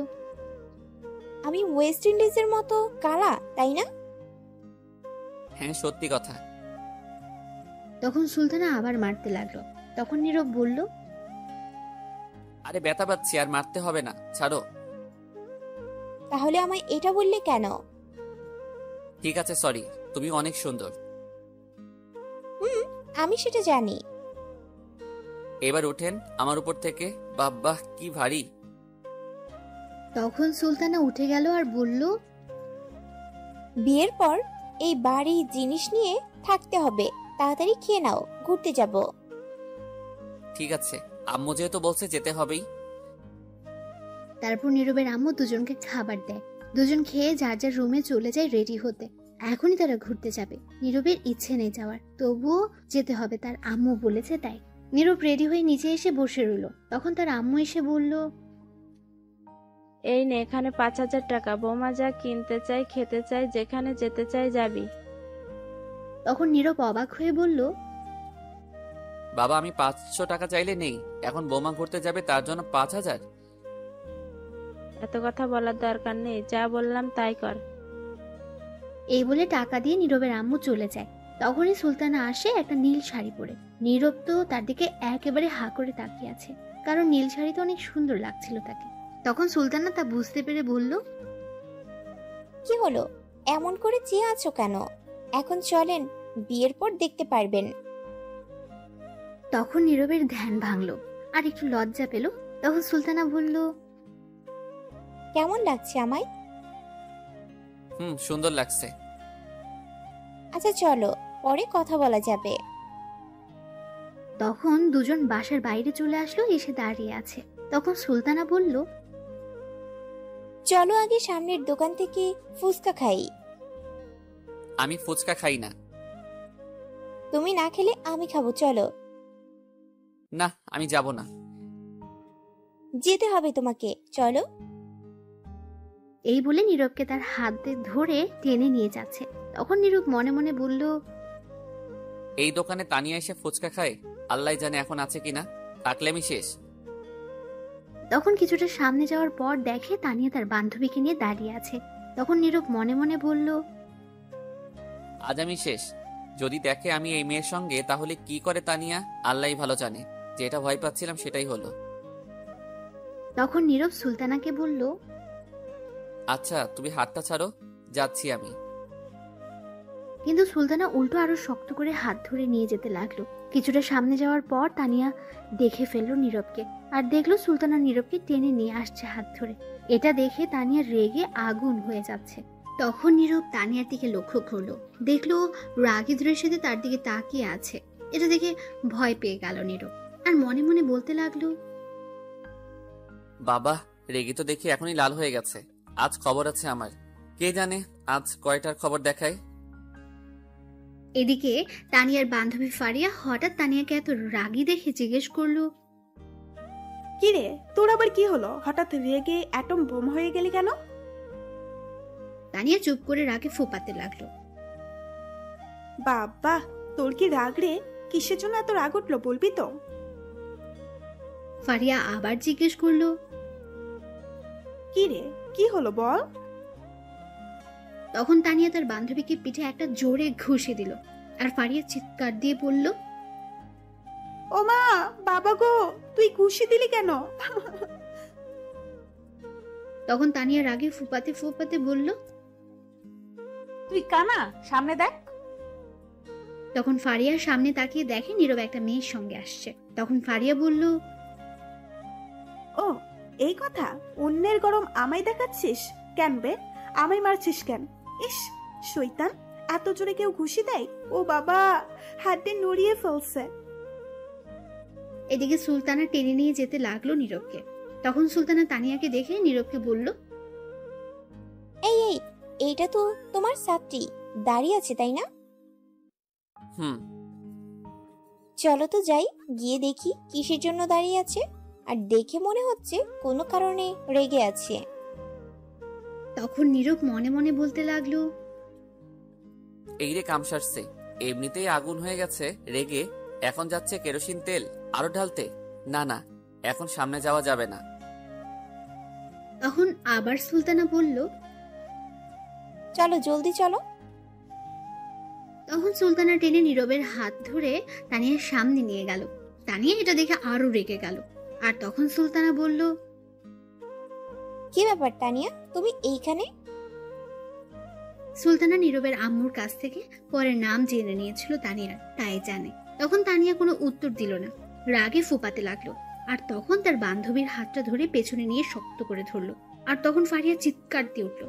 আমি ওয়েস্ট ইন্ডিজের মতো কালা, তাই না? হ্যাঁ, সত্যি কথা। তখন সুলতানা আবার মারতে লাগলো। তখন নীরব বলল, আরে ব্যথা পাচ্ছি, আর মারতে হবে না, ছাড়ো। তাহলে আমায় এটা বললে কেন? ঠিক আছে, সরি। তুমি অনেক সুন্দর। আমি সেটা জানি। এবার উঠেন আমার উপর থেকে। বাব্বা, কি ভারী। তখন সুলতানা উঠে গেল আর বলল, বিয়ের পর এই বাড়ি জিনিস নিয়ে থাকতে হবে। তাড়াতাড়ি খেয়ে নাও, ঘুরতে যাব। ঠিক আছে, আম্মু যেহেতু বলছে যেতে হবেই। তারপর নীরবের আম্মু দুজনকে খাবার দেয়। দুজন খেয়ে যার যার রুমে চলে যায় রেডি হতে। এখনই তারা ঘুরতে যাবে। নীরবের ইচ্ছে নেই যাওয়ার, তবুও যেতে হবে, তার আম্মু বলেছে তাই। নীরব রেডি হয়ে নিচে এসে বসে রইল। তখন তার আম্মু এসে বলল, এই নে, এখানে 5,000 টাকা। বৌমা যা কিনতে চাই, খেতে চাই, যেখানে যেতে চাই যাবি। তখন নীরব অবাক হয়ে বলল, বাবা, আমি 500 টাকা চাইলে নেই, এখন বোমা ঘুরতে যাবে তার জন্য 5,000? এত কথা বলার দরকার নেই, যা বললাম তাই কর। এই বলে টাকা দিয়ে নীরবের আম্মু চলে যায়। তখনই সুলতানা আসে একটা নীল শাড়ি পরে। নীরব তো তার দিকে একেবারে হা করে তাকিয়ে আছে, কারণ নীল শাড়িতে অনেক সুন্দর লাগছিল তাকে। তখন সুলতানা তা বুঝতে পেরে বলল, কি হলো, এমন করে চেয়ে আছো কেন? এখন চলেন, বিয়ের পর দেখতে পারবেন। তখন নীরবের ধ্যান ভাঙলো আর একটু লজ্জা পেল। তখন সুলতানা বলল, কেমন লাগছে আমায়? সুন্দর লাগছে। আচ্ছা চলো, পরে কথা বলা যাবে। তখন দুজন বাসার বাইরে চলে আসলো, এসে দাঁড়িয়ে আছে। তখন সুলতানা বলল, চলো আগে সামনের দোকান থেকে ফুচকা খাই। আমি ফুচকা খাই না। তুমি না খেলে আমি খাবো, চলো। না, আমি যাব না। যেতে হবে তোমাকে, চলো। এই বলে নীরবকে তার হাতে ধরে টেনে নিয়ে যাচ্ছে। তখন নীরব মনে মনে বলল, এই দোকানে তানিয়া এসে ফুচকা খায়, আল্লাহ জানে এখন আছে কিনা, থাকলে আমি শেষ। তখন কিছুটা সামনে যাওয়ার পর দেখে তানিয়া তার বান্ধবীকে নিয়ে দাঁড়িয়ে আছে। তখন নীরব মনে মনে বলল, আজ আমি শেষ। যদি দেখে আমি এই মেয়ের সঙ্গে, তাহলে কি করে তানিয়া আল্লাহই ভালো জানে। যেটা ভয় পাচ্ছিলাম সেটাই হলো। তখন নীরব সুলতানাকে বলল, আচ্ছা তুমি হাতটা ছাড়ো, যাচ্ছি আমি। কিন্তু সুলতানা উল্টো আরো শক্ত করে হাত ধরে নিয়ে যেতে লাগলো। কিছুটা সামনে যাওয়ার পর তানিয়া দেখে ফেললো নীরবকে, আর দেখলো সুলতানা নীরবকে টেনে নিয়ে আসছে হাত ধরে। এটা দেখে তানিয়া রেগে আগুন হয়ে যাচ্ছে। তখন নীরব তানিয়ার দিকে লক্ষ্য করলো, দেখলো রাগী দৃষ্টিতে তার দিকে তাকিয়ে আছে। এটা দেখে ভয় পেয়ে গেল নীরব, আর মনে মনে বলতে লাগলো, বাবা রেগে তো দেখি এখনই লাল হয়ে গেছে। আজ খবর আছে আমার, কে জানে আজ কয়টার খবর দেখায়। এদিকে তানিয়ার বান্ধবী ফারিয়া হঠাৎ তানিয়াকে এত রাগী দেখে জিজ্ঞেস করলো, কি রে, তোর আবার কি হলো? হঠাৎ রেগে অ্যাটম বোম হয়ে গেলি কেন? তানিয়া চুপ করে রাগে ফোপাতে লাগলো। বাবা, তোর কি রাগ রে? কিসের জন্য এত রাগ উঠলো, বলবি তো? ফারিয়া আবার জিজ্ঞেস করলো, কি রে, কি হলো বল? তখন তানিয়া তার বান্ধবীকে পিঠে একটা জোরে ঘুষে দিল, আর ফারিয়া চিৎকার দিয়ে বলল, ও মা, বাবা গো, তুই ঘুষি দিলি কেন? তখন তানিয়া রাগে ফুপাতে ফুপাতে বলল, তুই কানা, সামনে দেখ। তখন ফারিয়া সামনে তাকিয়ে দেখে নীরব একটা মেয়ের সঙ্গে আসছে। তখন ফারিয়া বলল, ও এই কথা, অন্যের গরম আমায় দেখাচ্ছিস কেন বে? আমায় মারছিস কেন? ইস শয়তান, এত জোরে কেউ ঘুষি দেয়? ও বাবা, হাতে নড়িয়ে ফেলছে। এদিকে সুলতানা টেনে নিয়ে যেতে লাগলো নীরবকে। তখন সুলতানা তানিয়াকে দেখে নীরবকে বলল, এই এই, এইটা তো তোমার ছাত্রী দাঁড়িয়ে আছে, তাই না? হুম। চলো তো যাই, গিয়ে দেখি কিসের জন্য দাঁড়িয়ে আছে। আর দেখে মনে হচ্ছে কোনো কারণে রেগে আছে। তখন নীরব মনে মনে বলতে লাগলো, এই রে কাম সারছে, এমনিতেই আগুন হয়ে গেছে রেগে, এখন যাচ্ছে কেরোসিন তেল আরো ঢালতে। না না, এখন সামনে যাওয়া যাবে না। তখন আবার সুলতানা বলল, চলো জলদি চলো। তখন সুলতানা টেনে নীরবের হাত ধরে তানিয়ার সামনে নিয়ে গেল। তানিয়া এটা দেখে আরো রেগে গেল, আর তখন সুলতানা বলল, কি ব্যাপার তানিয়া, তুমি এইখানে? সুলতানা নীরবের আম্মুর কাছ থেকে পরে নাম জেনে নিয়েছিল তানিয়ার, তাই জানে। তখন তানিয়া কোনো উত্তর দিল না, রাগে ফুপাতে লাগলো। আর তখন তার বান্ধবীর হাতটা ধরে পেছনে নিয়ে শক্ত করে ধরলো। আর তখন ফারিয়া চিৎকার দিয়ে উঠল,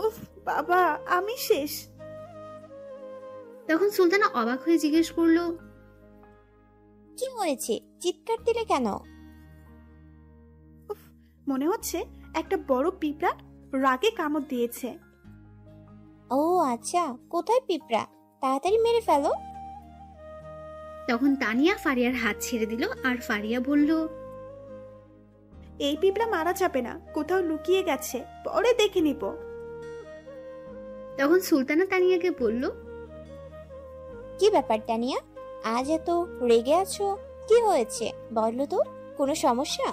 উফ বাবা, আমি শেষ। তখন সুলতানা অবাক হয়ে জিজ্ঞেস করলো, কি হয়েছে, চিৎকার দিলে কেন? উফ, মনে হচ্ছে একটা বড় পিঁপড়া রাগে কামড় দিয়েছে। ও আচ্ছা, কোথায় পিঁপড়া? তাড়াতাড়ি মেরে ফেলো। তখন তানিয়া ফারিয়ার হাত ছেড়ে দিল, আর ফারিয়া বলল, এই পিঁপড়া মারা যাবে না, কোথাও লুকিয়ে গেছে, পরে দেখে নিব। তখন সুলতানা তানিয়াকে বলল, কি ব্যাপার তানিয়া, আজ এত রেগে আছো, কি হয়েছে বলো তো, কোনো সমস্যা?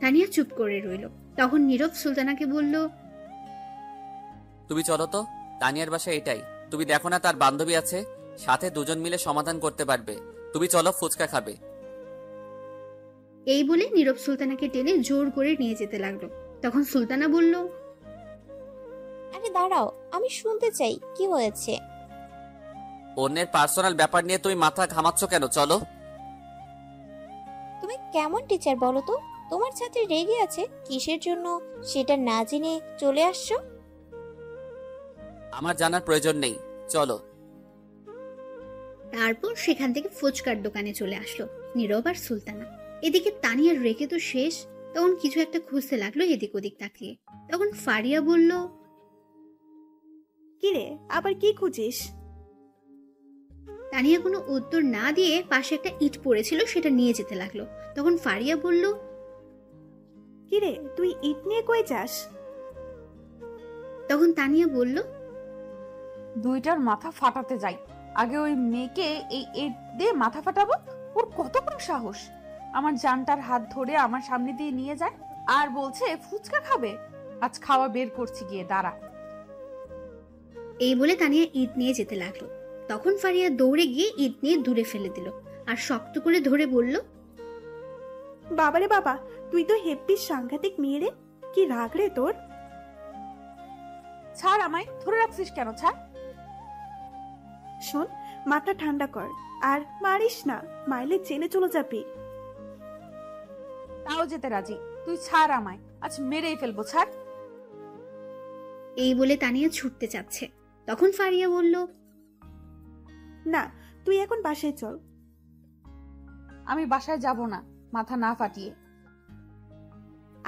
তানিয়া চুপ করে রইল। তখন নীরব সুলতানাকে বলল, তুমি চলো তো, তানিয়ার বাসা এটাই। তুমি দেখো না তার বান্ধবী আছে, সাথে দুজন মিলে সমাধান করতে পারবে। তুমি চলো, ফুচকা খাবে। এই বলে নীরব সুলতানাকে টেনে জোর করে নিয়ে যেতে লাগলো। তখন সুলতানা বলল, আরে দাঁড়াও, আমি শুনতে চাই কি হয়েছে। অন্যের পার্সোনাল ব্যাপার নিয়ে তুমি মাথা ঘামাচ্ছ কেন? চলো। তুমি কেমন টিচার বলো তো? তোমার ছাত্রী রেগে আছে কিসের জন্য সেটা না জেনে চলে আসছো? আমার জানার প্রয়োজন নেই, চলো। তারপর সেখান থেকে ফুচকার দোকানে চলে আসলো নীরব আর সুলতানা। এদিকে তানিয়ার রেখে তো শেষ, তখন কিছু একটা খুঁজতে লাগলো এদিক ওদিক তাকিয়ে। তখন ফারিয়া বলল, কিরে আবার কি খুঁজিস? তানিয়া কোনো উত্তর না দিয়ে পাশে একটা ইট পড়েছিল সেটা নিয়ে যেতে লাগলো। তখন ফারিয়া বলল, কিরে তুই ইট নিয়ে কই যাস? তখন তানিয়া বলল, দুইটার মাথা ফাটাতে যাই, আগে ওই মেয়েকে এই ইট দিয়ে মাথা ফাটাবো। ওর কত বড় সাহস, আমার জানটার হাত ধরে আমার সামনে দিয়ে নিয়ে যায় আর বলছে ফুচকা খাবে। আজ খাওয়া বের করছি, গিয়ে দাঁড়া। এই বলে তানিয়া ইট নিয়ে যেতে লাগলো। তখন ফারিয়া দৌড়ে গিয়ে ইট নিয়ে দূরে ফেলে দিল আর শক্ত করে ধরে বলল, বাবারে বাবা, তুই তো হেব্বি সাংঘাতিক মেয়ে রে। কি রাগ রে তোর? ছাড় আমায়, ধরে রাখছিস কেন? ছাড়। শোন, মাথা ঠান্ডা কর আর মারিস না, মাইলে জেলে চলে যাবি। তাও যেতে রাজি, তুই ছাড় আমায়, আজ মেরেই ফেলবো, ছাড়। এই বলে তানিয়া ছুটতে যাচ্ছে। তখন ফারিয়া বলল, না, তুই এখন বাসায় চল। আমি বাসায় যাব না মাথা না ফাটিয়ে।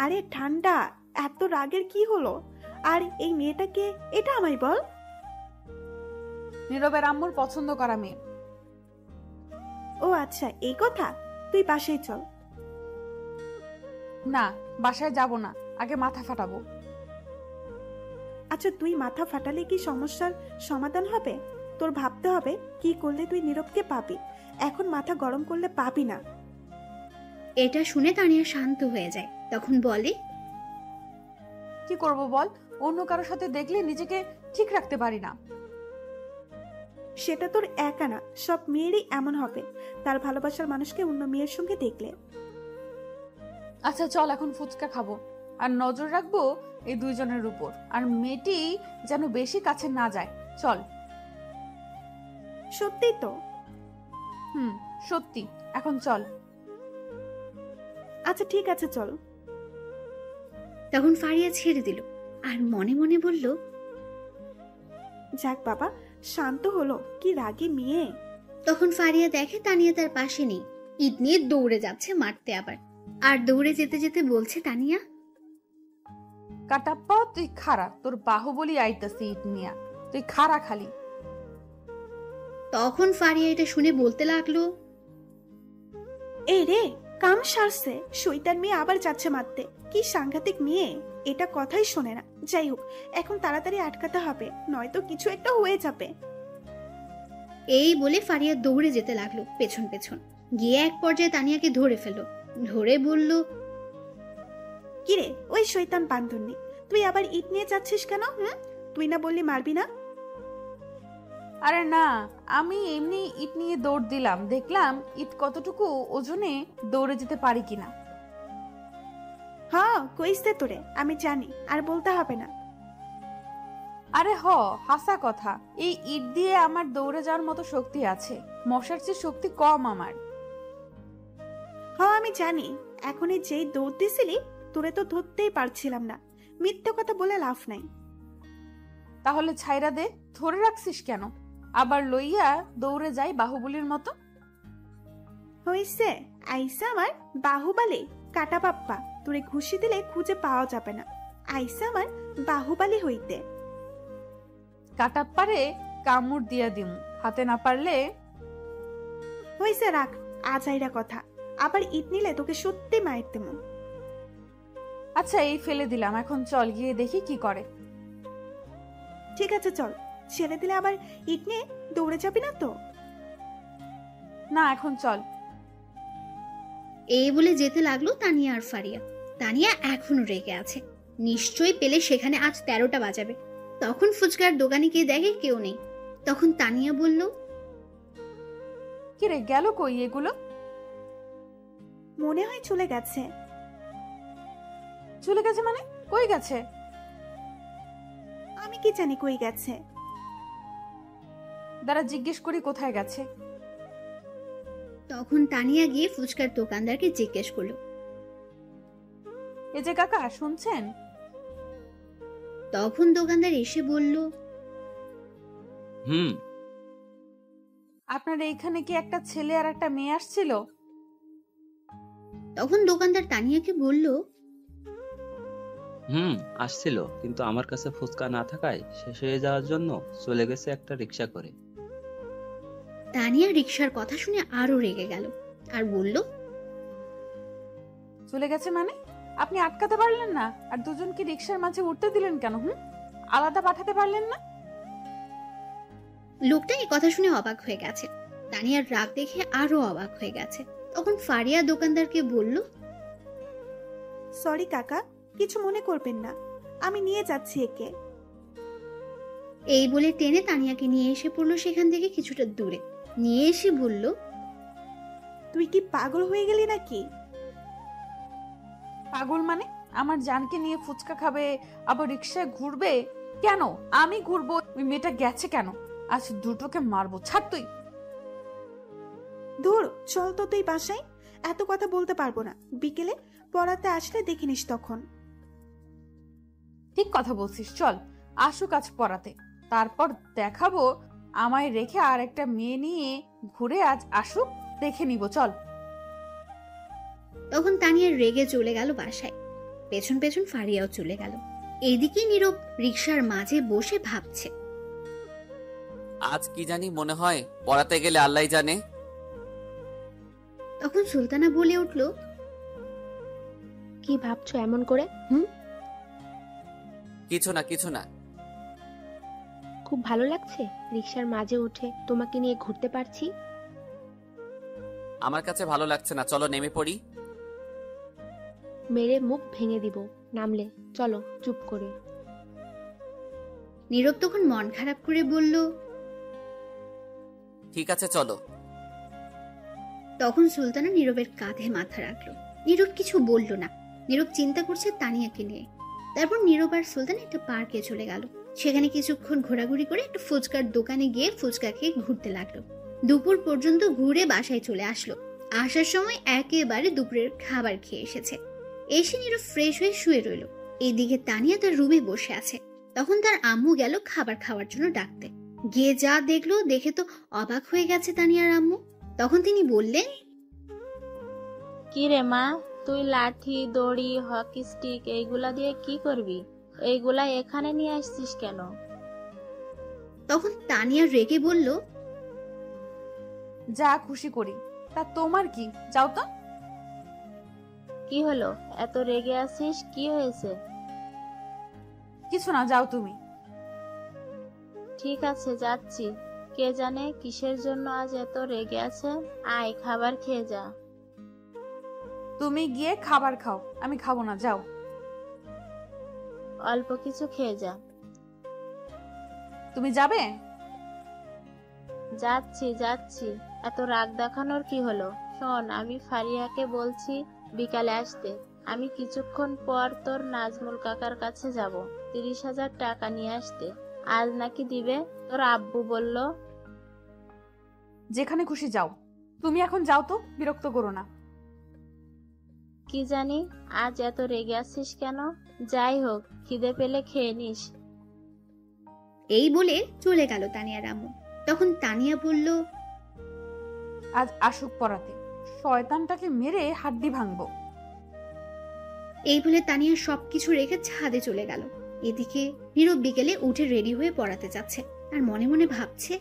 আরে ঠান্ডা, এত রাগের কি হলো? আর এই মেয়েটাকে, এটা আমায় বল। নীরবের আম্মুর পছন্দ করা মেয়ে। ও আচ্ছা, এই কথা। তুই বাসায় চল। না, বাসায় যাব না, আগে মাথা ফাটাবো। আচ্ছা, তুই মাথা ফাটালে কি সমস্যার সমাধান হবে? তোর ভাবতে হবে কি করলে তুই নীরবকে পাবি। এখন মাথা গরম করলে পাবি না। এটা শুনে তানিয়া শান্ত হয়ে যায়। তখন বলে, কি করব বল, অন্য কারোর সাথে দেখলে নিজেকে ঠিক রাখতে পারি না। সেটা তোর একা না, সব মেয়েরই এমন হবে তার ভালোবাসার মানুষকে অন্য মেয়ের সঙ্গে দেখলে। আচ্ছা চল, এখন ফুচকা খাবো আর নজর রাখবো এই দুইজনের উপর, আর মেয়েটি যেন বেশি কাছে না যায়। চল। সত্যি তো? সত্যি, এখন চল। আচ্ছা ঠিক আছে, চল। তখন ফারিয়া ছেড়ে দিল আর মনে মনে বলল, যাক বাবা, শান্ত হলো। কি রাগী মেয়ে। তখন ফারিয়া দেখে তানিয়া তার পাশে নেই, ইট নিয়ে দৌড়ে যাচ্ছে মারতে আবার। আর দৌড়ে যেতে যেতে বলছে তানিয়া, কাটাপ্পা তুই খারা, তোর বাহুবলি আইতাছি ইট নিয়া, তুই খারা খালি। তখন ফারিয়া এটা শুনে বলতে লাগলো, এই রে, কাম সারছে, শৈতান মেয়ে আবার যাচ্ছে মারতে। কি সাংঘাতিক মেয়ে, এটা কথাই শোনে না। যাই হোক, এখন তাড়াতাড়ি আটকাতে হবে, নয়তো কিছু একটা হয়ে যাবে। এই বলে ফারিয়া দৌড়ে যেতে লাগলো পেছন পেছন। গিয়ে এক পর্যায়ে তানিয়াকে ধরে ফেলল। ধরে বলল, কিরে ওই শৈতান বান্ধবী, তুই আবার ইট নিয়ে যাচ্ছিস কেন? তুই না বললি মারবি না? আরে না, আমি এমনি ইট নিয়ে দৌড় দিলাম, দেখলাম ইট কতটুকু ওজনে দৌড়ে যেতে পারি কিনা। হ্যাঁ কইছে তোরে, আমি জানি, আর বলতে হবে না। আরে হাসা কথা, এই ইট দিয়ে আমার দৌড়ে যাওয়ার মতো শক্তি আছে, মশার চেয়ে শক্তি কম আমার। হ্যাঁ আমি জানি, এখন যেই দৌড় দিছিলি তোরে তো ধরতেই পারছিলাম না। মিথ্যে কথা বলে লাভ নাই। তাহলে ছাইরা দে, ধরে রাখছিস কেন? আবার লইয়া দৌড়ে যাই বাহুবলীর মতো। হইছে, আইসা আমার বাহুবালি কাটা পাপ্পা, তোরে ঘুষি দিলে খুঁজে পাওয়া যাবে না। আইসা আমার বাহুবালি হইতে। কাটাপ্পারে কামড় দিয়া দিমু, হাতে না পারলে। হইছে, রাখ আজাইরা কথা। আবার ইট নিলে তোকে সত্যি মায়ের দেবো। আচ্ছা এই ফেলে দিলাম, এখন চল গিয়ে দেখি কি করে। ঠিক আছে চল, ছেড়ে দিলে আবার ইট নিয়ে দৌড়ে যাবি না তো? না এখন চল। এই বলে যেতে লাগলো তানিয়া আর ফারিয়া। তানিয়া এখনো রেগে আছে, নিশ্চয়ই পেলে সেখানে আজ 13টা বাজাবে। তখন ফুচকার দোকানে গিয়ে দেখে কেউ নেই। তখন তানিয়া বলল, কিরে গেল কই এগুলো? মনে হয় চলে গেছে। চলে গেছে মানে? কই গেছে? আমি কি জানি কই গেছে। দাঁড়া জিজ্ঞেস করি কোথায় গেছে। তখন তানিয়া গিয়ে ফুচকার দোকানদারকে জিজ্ঞেস করলো। এই যে কাকা, শুনছেন? তখন দোকানদার এসে বলল, হুম। আপনার এইখানে কি একটা ছেলে আর একটা মেয়ে আসছিল? তখন দোকানদার তানিয়াকে বলল, আসছিল, কিন্তু আমার কাছে ফুচকা না থাকায় শেষ হয়ে যাওয়ার জন্য চলে গেছে একটা রিক্সা করে। তানিয়া রিক্সার কথা শুনে আরো রেগে গেল আর বলল, চলে গেছে মানে? আপনি আটকাতে পারলেন না? আর দুজনকে রিক্সার মাঝে উঠতে দিলেন কেন? আলাদা পাঠাতে পারলেন না? লোকটা এই কথা শুনে অবাক হয়ে গেছে। তানিয়ার রাগ দেখে আরো অবাক হয়ে গেছে। তখন ফারিয়া দোকানদারকে বলল, সরি কাকা, কিছু মনে করবেন না, আমি নিয়ে যাচ্ছি একে। এই বলে টেনে তানিয়াকে নিয়ে এসে পড়লো সেখান থেকে কিছুটা দূরে। নিয়ে এসে বলল, তুই কি পাগল হয়ে গেলি নাকি? পাগল মানে? আমার জানকে নিয়ে ফুচকা খাবে, আবার রিক্সায় ঘুরবে কেন? আমি ঘুরবো? ওই মেয়েটা গেছে কেন? আজ দুটোকে মারবো। ছাড় তুই। ধুর, চল তো তুই বাসায়। এত কথা বলতে পারবো না, বিকেলে পড়াতে আসলে দেখে নিস তখন। ঠিক কথা বলছিস, চল আসুক আজ পড়াতে, তারপর দেখাবো আমায় রেখে আর একটা মেয়ে নিয়ে ঘুরে। আজ আসুক, দেখে নিব, চল। তখন তানিয়া রেগে চলে গেল বাসায়। পেছন পেছন ফারিয়াও চলে গেল। এইদিকে নীরব রিক্সার মাঝে বসে ভাবছে, আজ কি জানি মনে হয় পড়াতে গেলে আল্লাহ জানে। তখন সুলতানা বলে উঠল, কি ভাবছো এমন করে? কিছু না কিছু না। খুব ভালো লাগছে রিক্সার মাঝে উঠে তোমাকে নিয়ে ঘুরতে পারছি। আমার কাছে ভালো লাগছে না, চলো নেমে পড়ি। মেরে মুখ ভেঙে দিব নামলে, চলো চুপ করে। নীরব তখন মন খারাপ করে বলল, ঠিক আছে চলো। তখন সুলতানা নীরবের কাঁধে মাথা রাখলো। নীরব কিছু বলল না। নীরব চিন্তা করছে তানিয়াকে নিয়ে। তারপর নীরব আর সুলতান একটা পার্কে চলে গেল। সেখানে কিছুক্ষণ ঘোরাঘুরি করে একটা ফুচকার দোকানে গিয়ে ফুচকা খেয়ে ঘুরতে লাগলো। দুপুর পর্যন্ত ঘুরে বাসায় চলে আসলো। আসার সময় একেবারে দুপুরের খাবার খেয়ে এসেছে। এসে নীরব ফ্রেশ হয়ে শুয়ে রইল। এইদিকে তানিয়া তার রুমে বসে আছে। তখন তার আম্মু গেল খাবার খাওয়ার জন্য ডাকতে। গিয়ে যা দেখলো দেখে তো অবাক হয়ে গেছে তানিয়ার আম্মু। তখন তিনি বললেন, কি রে মা, তুই লাঠি, দড়ি, হকি স্টিক এইগুলা দিয়ে কি করবি? এইগুলা এখানে নিয়ে আসছিস কেন? তখন তানিয়া রেগে বলল, যা খুশি করি, তা তোমার কি? যাও তো। কি হলো, এত রেগে আছিস? কি হয়েছে? কিছু না, যাও তুমি। ঠিক আছে যাচ্ছি। কে জানে কিসের জন্য আজ এত রেগে আছে। আয় খাবার খেয়ে যা। তুমি গিয়ে খাবার খাও, আমি খাবো না, যাও। অল্প কিছু খেয়ে যা। তুমি যাবে? যাচ্ছি যাচ্ছি, এত রাগ দেখানোর কি হলো? শোন, আমি ফারিয়াকে বলছি বিকালে আসতে। আমি কিছুক্ষণ পর তোর নাজমুল কাকার কাছে যাব 30,000 টাকা নিয়ে আসতে। আজ নাকি দিবে, তোর আব্বু বলল। যেখানে খুশি যাও, তুমি এখন যাও তো, বিরক্ত করো না। কি জানি আজ এত রেগে আছিস কেন? যাই হোক, খিদে পেলে খেয়ে নিস। এই বলে চলে গেল তানিয়ার আম্মু। তখন তানিয়া বলল, আজ আসুক পড়াতে, শয়তানটাকে মেরে হাড্ডি ভাঙবো। এই বলে তানিয়া সবকিছু রেখে ছাদে চলে গেল। এদিকে নীরব বিকেলে উঠে রেডি হয়ে পড়াতে যাচ্ছে আর মনে মনে ভাবছে,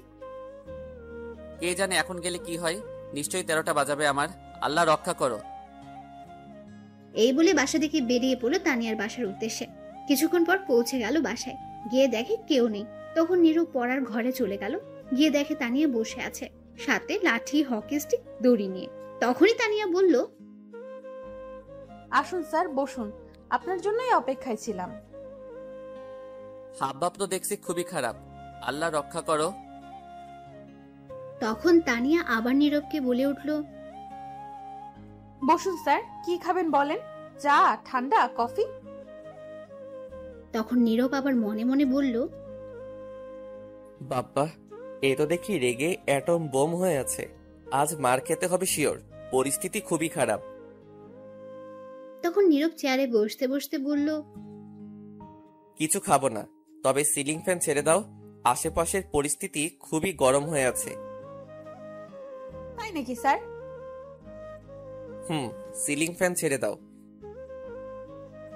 কে জানে এখন গেলে কি হয়। নিশ্চয়ই 13টা বাজাবে আমার। আল্লাহ রক্ষা করো। এই বলে বাসা থেকে বেরিয়ে পড়লো তানিয়ার বাসার উদ্দেশ্যে। কিছুক্ষণ পর পৌঁছে গেল বাসায়। গিয়ে দেখে কেউ নেই। তখন নীরব পড়ার ঘরে চলে গেল। গিয়ে দেখে তানিয়া বসে আছে, সাথে লাঠি, হকি স্টিক, দড়ি নিয়ে। তখনই তানিয়া বলল, আসুন স্যার, বসুন, আপনার জন্যই অপেক্ষায় ছিলাম। হাবভাব তো দেখছি খুবই খারাপ। আল্লাহ রক্ষা করো। তখন তানিয়া আবার নীরবকে বলে উঠল, বসুন স্যার, কি খাবেন বলেন? চা, ঠান্ডা, কফি? তখন নীরব আবার মনে মনে বলল, বাব্বা, এ তো দেখি রেগে অ্যাটম বোম হয়ে আছে। আজ মার খেতে হবে শিওর। পরিস্থিতি খুবই খারাপ। তখন নীরব চেয়ারে বসতে বসতে বলল, কিছু খাবো না, তবে সিলিং ফ্যান ছেড়ে দাও। আশেপাশের পরিস্থিতি খুবই গরম হয়ে আছে। তাই নাকি স্যার? সিলিং ফ্যান ছেড়ে দাও।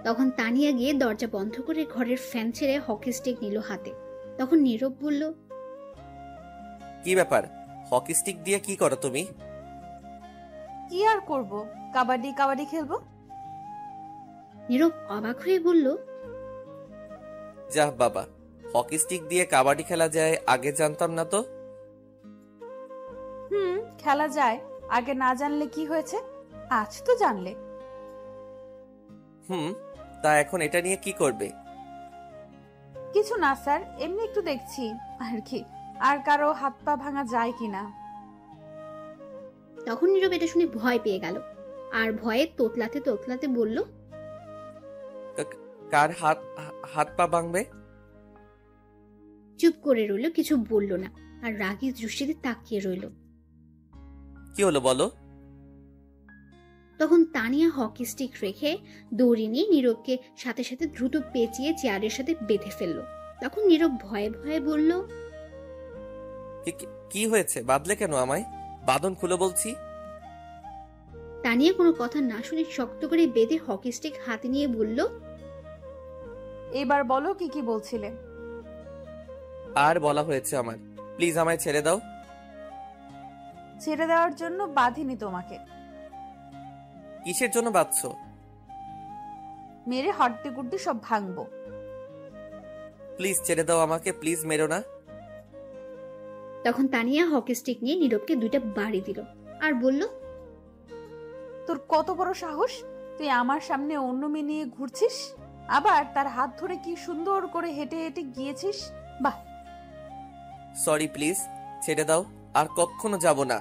তখন তানিয়া গিয়ে দরজা বন্ধ করে ঘরের ফ্যান ছেড়ে হকি স্টিক নিল হাতে। তখন নীরব বলল, কি ব্যাপার? হকি স্টিক দিয়ে কি করো তুমি? কি আর করব, কাবাডি কাবাডি খেলবো। নীরব অবাক হয়ে বলল, যাহ বাবা, হকি স্টিক দিয়ে কাবাডি খেলা যায়, আগে জানতাম না তো। খেলা যায়, আগে না জানলে কি হয়েছে, আজ তো জানলে। তা এখন এটা নিয়ে কি করবে? কিছু না স্যার, এমনি একটু দেখছি আর কি, আর কারো হাত পা ভাঙা যায় কিনা। তখন নীরব এটা শুনে ভয় পেয়ে গেল, আর ভয়ে তোতলাতে তোতলাতে বলল, কার হাত পা ভাঙবে? চুপ করে রইল, কিছু বলল না, আর রাগী দৃষ্টিতে তাকিয়ে রইল। কি হলো বলো? তখন তানিয়া হকি স্টিক রেখে দড়ি নিয়ে নীরবকে সাথে সাথে দ্রুত পেঁচিয়ে চেয়ারের সাথে বেঁধে ফেললো। তখন নীরব ভয়ে ভয়ে বলল, কি হয়েছে? বাঁধলে কেন আমায়? বাঁধন খুলে বলছি। তানিয়া কোনো কথা না শুনে শক্ত করে বেঁধে হকি স্টিক হাতে নিয়ে বলল, এবার বলো কি কি বলছিলে। আর বলা হয়েছে আমার, প্লিজ আমায় ছেড়ে দাও। ছেড়ে দেওয়ার জন্য বাঁধিনি তোমাকে। কিসের জন্য বাঁধছো? মেরে হাড্ডি গুড্ডি সব ভাঙবো। প্লিজ ছেড়ে দাও আমাকে, প্লিজ মেরো না। তখন তানিয়া হকি স্টিক নিয়ে নীরবকে 2টা বাড়ি দিল আর বলল, তোর কত বড় সাহস, তুই আমার সামনে অন্য মেয়ে নিয়ে ঘুরছিস, আবার তার হাত ধরে কি সুন্দর করে হেঁটে হেঁটে গিয়েছিস। বাহ। সরি, প্লিজ ছেড়ে দাও, আর কখনো যাব না।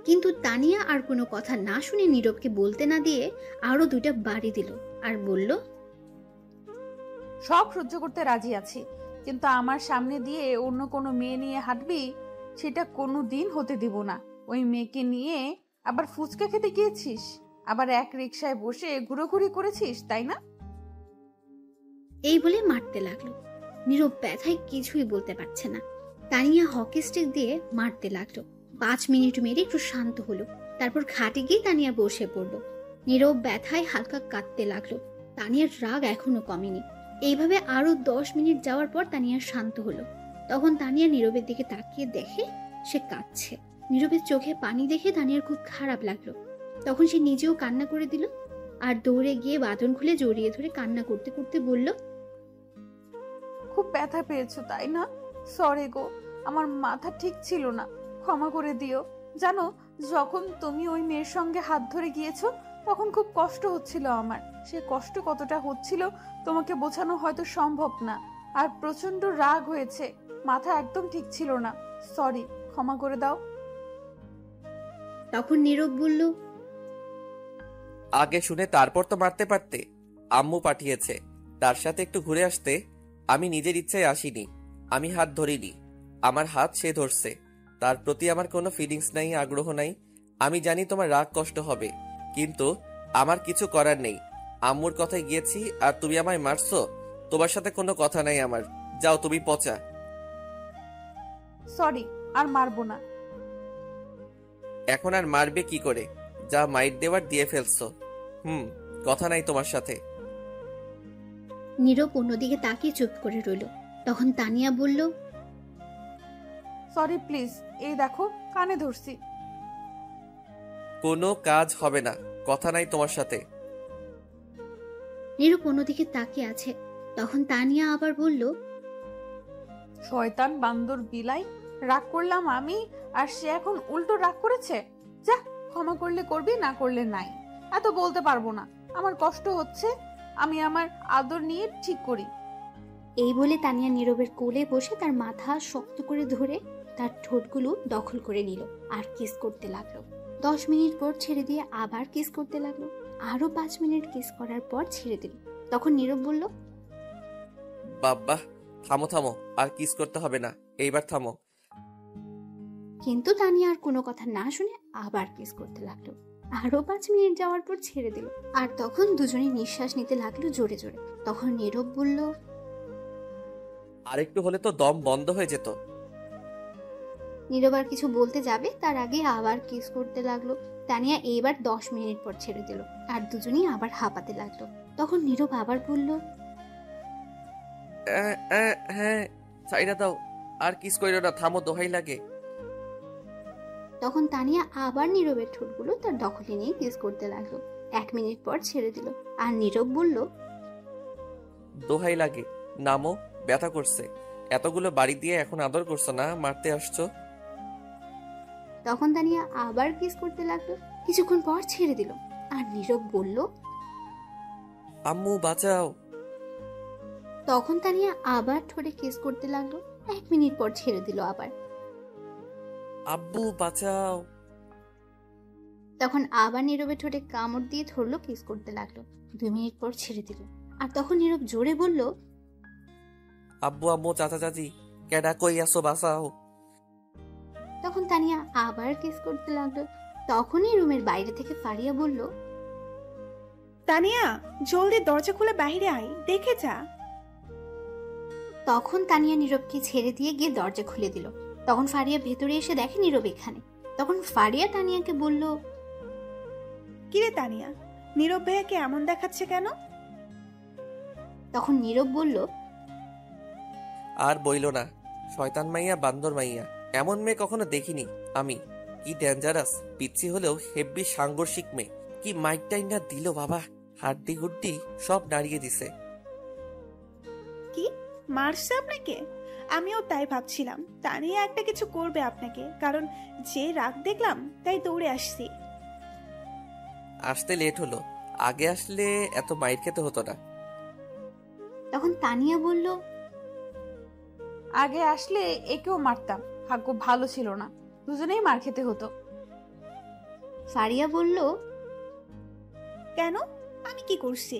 কিন্তু তানিয়া আর কোনো কথা না শুনে নীরবকে বলতে না দিয়ে আরো 2টা বাড়ি দিল আর বলল, সব সহ্য করতে রাজি আছি, কিন্তু আমার সামনে দিয়ে অন্য কোনো মেয়ে নিয়ে হাঁটবি, সেটা কোনো দিন হতে দিব না। ওই মেয়েকে নিয়ে আবার ফুচকা খেতে গিয়েছিস, আবার এক রিকশায় বসে ঘুরোঘুরি করেছিস, তাই না? এই বলে মারতে লাগলো। নীরব ব্যথায় কিছুই বলতে পারছে না। তানিয়া হকি স্টিক দিয়ে মারতে লাগলো। 5 মিনিট মেরে একটু শান্ত হলো, তারপর খাটে গিয়ে তানিয়া বসে পড়লো। নীরব ব্যথায় হালকা কাঁদতে লাগলো। তানিয়ার রাগ এখনো কমেনি। এইভাবে আরো 10 মিনিট যাওয়ার পর তানিয়া শান্ত হলো। তখন তানিয়া নীরবের দিকে তাকিয়ে দেখে সে কাঁদছে। নীরবের চোখে পানি দেখে তানিয়ার খুব খারাপ লাগলো। তখন সে নিজেও কান্না করে দিল আর দৌড়ে গিয়ে বাঁধন খুলে জড়িয়ে ধরে কান্না করতে করতে বলল, খুব ব্যথা পেয়েছো তাই না? সরি গো, আমার মাথা ঠিক ছিল না, ক্ষমা করে দিও। জানো, যখন তুমি ওই মেয়ের সঙ্গে হাত ধরে গিয়েছো তখন খুব কষ্ট হচ্ছিল আমার। সে কষ্ট কতটা হচ্ছিল তোমাকে বোঝানো হয়তো সম্ভব না। আর প্রচন্ড রাগ হয়েছে, মাথা একদম ঠিক ছিল না। সরি, ক্ষমা করে দাও। তখন নীরব বলল, আগে শুনে তারপর তো মারতে পারতে। আম্মু পাঠিয়েছে, তার সাথে একটু ঘুরে আসতে। আমি নিজের ইচ্ছায় আসিনি, আমি হাত ধরিনি। আমার হাত সে ধরছে। তার প্রতি আমার কোনো ফিলিংস নাই, আগ্রহ নাই। আমি জানি তোমার রাগ কষ্ট হবে, কিন্তু আমার কিছু করার নেই। আম্মুর কথায় গিয়েছি আর তুমি আমায় মারছো। তোমার সাথে কোনো কথা নাই আমার। যাও, তুমি পচা। সরি, আর মারবো না। এখন আর মারবে কি করে? যা মাইট দেওয়ার দিয়ে ফেলছো। কথা নাই তোমার সাথে। নীরব অন্যদিকে তাকিয়ে চুপ করে রইল। তখন তানিয়া বলল, সরি প্লিজ, এই দেখো কানে ধরছি। কোনো কাজ হবে না, কথা নাই তোমার সাথে। নীরব অন্যদিকে তাকিয়ে আছে। তখন তানিয়া আবার বলল, শয়তান বান্দর বিলাই, রাগ করলাম আমি আর সে এখন উল্টো রাগ করেছে। যা, ক্ষমা করলে করবি, না করলে নাই। এত বলতে পারবো না, আমার কষ্ট হচ্ছে, আমি আমার আদর নিয়ে ঠিক করি। এই বলে তানিয়া নীরবের কোলে বসে তার মাথা শক্ত করে ধরে তার ঠোঁটগুলো দখল করে নিল আর কিস করতে লাগলো। 10 মিনিট পর ছেড়ে দিয়ে আবার কিস করতে লাগলো। আরো 5 মিনিট কিস করার পর ছেড়ে দিল। তখন নীরব বলল, বাবা থামো থামো, আর কিস করতে হবে না, এইবার থামো। কিন্তু তানিয়া আর কোনো কথা না শুনে আবার কিস করতে লাগলো। আরো 5 মিনিট যাওয়ার পর ছেড়ে দিল। আর তখন দুজনে নিঃশ্বাস নিতে লাগলো জোরে জোরে। তখন নীরব বলল, আরেকটু হলে তো দম বন্ধ হয়ে যেত। নীরব আর কিছু বলতে যাবে তার আগে আবার কিস করতে লাগলো। তানিয়া এইবার 10 মিনিট পর ছেড়ে দিল আর দুজনেই আবার হাঁপাতে লাগলো। তখন নীরব আবার বলল, হ্যাঁ সাইডা দাও, আর কিস কইরো না, থামো, দোহাই লাগে। তখন তানিয়া আবার নীরবের ঠোঁটগুলো তার দখলে নিয়ে কিস করতে লাগলো। 1 মিনিট পর ছেড়ে দিল আর নীরব বলল, দোহাই লাগে, নামো, ব্যথা করছে। এতগুলো বাড়ি দিয়ে এখন আদর করছো না, মারতে আসছো। তখন তানিয়া আবার কিস করতে লাগলো। কিছুক্ষণ পর ছেড়ে দিল আর নীরব বলল, আম্মু বাঁচাও। তখন তানিয়া আবার ঠোঁটে কিস করতে লাগলো। 1 মিনিট পর ছেড়ে দিল আবার। আব্বু বাঁচাও। তখন আবার নীরবের ঠোঁটে কামড় দিয়ে ধরলো, কিস করতে লাগলো। 2 মিনিট পর ছেড়ে দিল। আর তখন নীরব জোরে বলল, আব্বু আম্মু চাচা চাচি কেডা কই আসো, বাঁচাও। তখন তানিয়া আবার কিস করতে লাগলো। তখনই রুমের বাইরে থেকে ফারিয়া বলল, তানিয়া, জলদি দরজা খুলে বাইরে আয়, দেখে যা। তখন তানিয়া নীরবকে ছেড়ে দিয়ে গিয়ে দরজা খুলে দিল। তখন ফারিয়া ভেতরে এসে দেখে নীরব এখানে। তখন ফারিয়া তানিয়াকে বলল, কিরে তানিয়া, নীরব ভাইয়াকে এমন দেখাচ্ছে কেন? তখন নীরব বলল, আর বইলো না, শয়তান মাইয়া, বান্দর মাইয়া, এমন মেয়ে কখনো দেখিনি আমি। কি ডেঞ্জারাস, পিচ্ছি হলেও হেব্বি সাংঘর্ষিক মেয়ে। কি মাইক টাইম না দিল বাবা, হাড্ডি গুড্ডি সব নাড়িয়ে দিছে। কি মারছে আপনাকে? আমিও তাই ভাবছিলাম তানিয়া একটা কিছু করবে আপনাকে, কারণ যে রাগ দেখলাম তাই দৌড়ে আসছি। আসতে লেট হলো, আগে আসলে এত মাইর খেতে হতো না। তখন তানিয়া বলল, আগে আসলে একেও মারতাম, ভাগ্য ভালো ছিল না, দুজনেই মার খেতে হতো। ফারিয়া বলল, কেন, আমি কি করছি?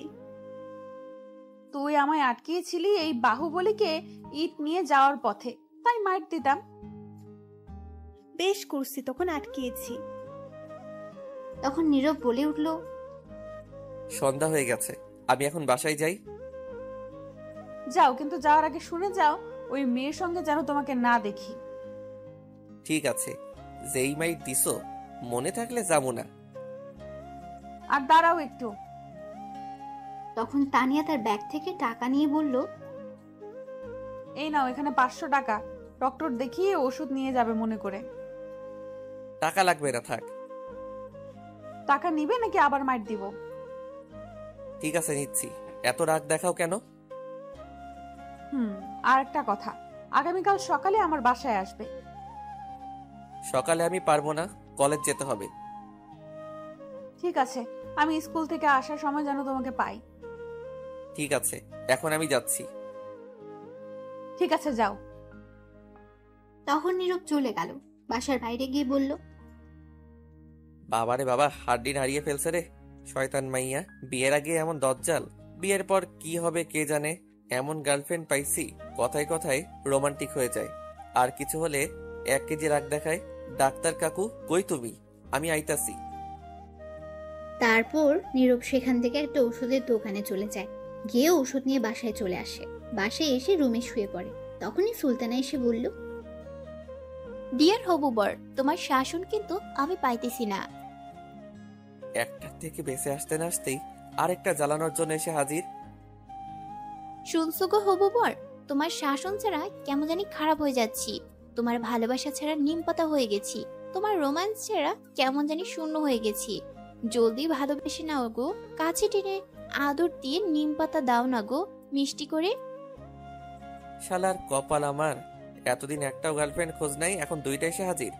তুই আমায় আটকিয়েছিলি এই বাহুবলীকে ইট নিয়ে যাওয়ার পথে, তাই মার দিতাম। বেশ করছি, তখন আটকিয়েছি। তখন নীরব বলে উঠল, সন্ধ্যা হয়ে গেছে, আমি এখন বাসায় যাই। যাও, কিন্তু যাওয়ার আগে শুনে যাও ওই মেয়ের সঙ্গে যেন তোমাকে না দেখি। ঠিক আছে, যেই মাইর দিছো মনে থাকলে যাবো না। আর দাঁড়াও একটু। তখন তানিয়া তার ব্যাগ থেকে টাকা নিয়ে বলল, এই নাও, এখানে 500 টাকা, ডক্টর দেখিয়ে ওষুধ নিয়ে যাবে মনে করে। টাকা লাগবে না, থাক। টাকা নিবে নাকি আবার মার দিব? ঠিক আছে নিচ্ছি, এত রাগ দেখাও কেন? আর একটা কথা, আগামীকাল সকালে আমার বাসায় আসবে। সকালে আমি পারবো না, কলেজ যেতে হবে। ঠিক আছে, আমি স্কুল থেকে আসার সময় যেন তোমাকে পাই। ঠিক আছে, এখন আমি যাচ্ছি। ঠিক আছে, যাও। তখন নীরব চলে গেল। বাসার বাইরে গিয়ে বলল, বাবারে বাবা, হাড্ডি হারিয়ে ফেলছে রে শয়তান মাইয়া। বিয়ের আগে এমন দজ্জাল, বিয়ের পর কি হবে কে জানে। এমন গার্লফ্রেন্ড পাইছি, কথায় কথায় রোমান্টিক হয়ে যায়, আর কিছু হলে 1 কেজি রাগ দেখায়। ডাক্তার কাকু কই তুমি, আমি আইতাছি। তারপর নীরব সেখান থেকে একটা ওষুধের দোকানে চলে যায়। গিয়ে ওষুধ নিয়ে বাসায় চলে আসে। বাসায় এসে রুমে শুয়ে পড়ে। তখনই সুলতানা এসে বলল, ডিয়ার হবু বর, তোমার শাসন কিন্তু আমি পাইতেছি না। একটা থেকে বেঁচে আসতে না আসতেই আরেকটা জ্বালানোর জন্য এসে হাজির। শুনছো গো হবু বর, তোমার শাসন ছাড়া কেমন জানি খারাপ হয়ে যাচ্ছি। তোমার ভালোবাসা ছাড়া নিম পাতা হয়ে গেছি। তোমার রোম্যান্স ছাড়া কেমন জানি শূন্য হয়ে গেছি। জলদি ভালোবেসে নাও গো, কাছে টেনে আদর দিয়ে নিম পাতা দাও না গো, মিষ্টি করে। শালার কপাল আমার, এতদিন একটাও গার্লফ্রেন্ড খোঁজ নাই, এখন 2টা এসে হাজির।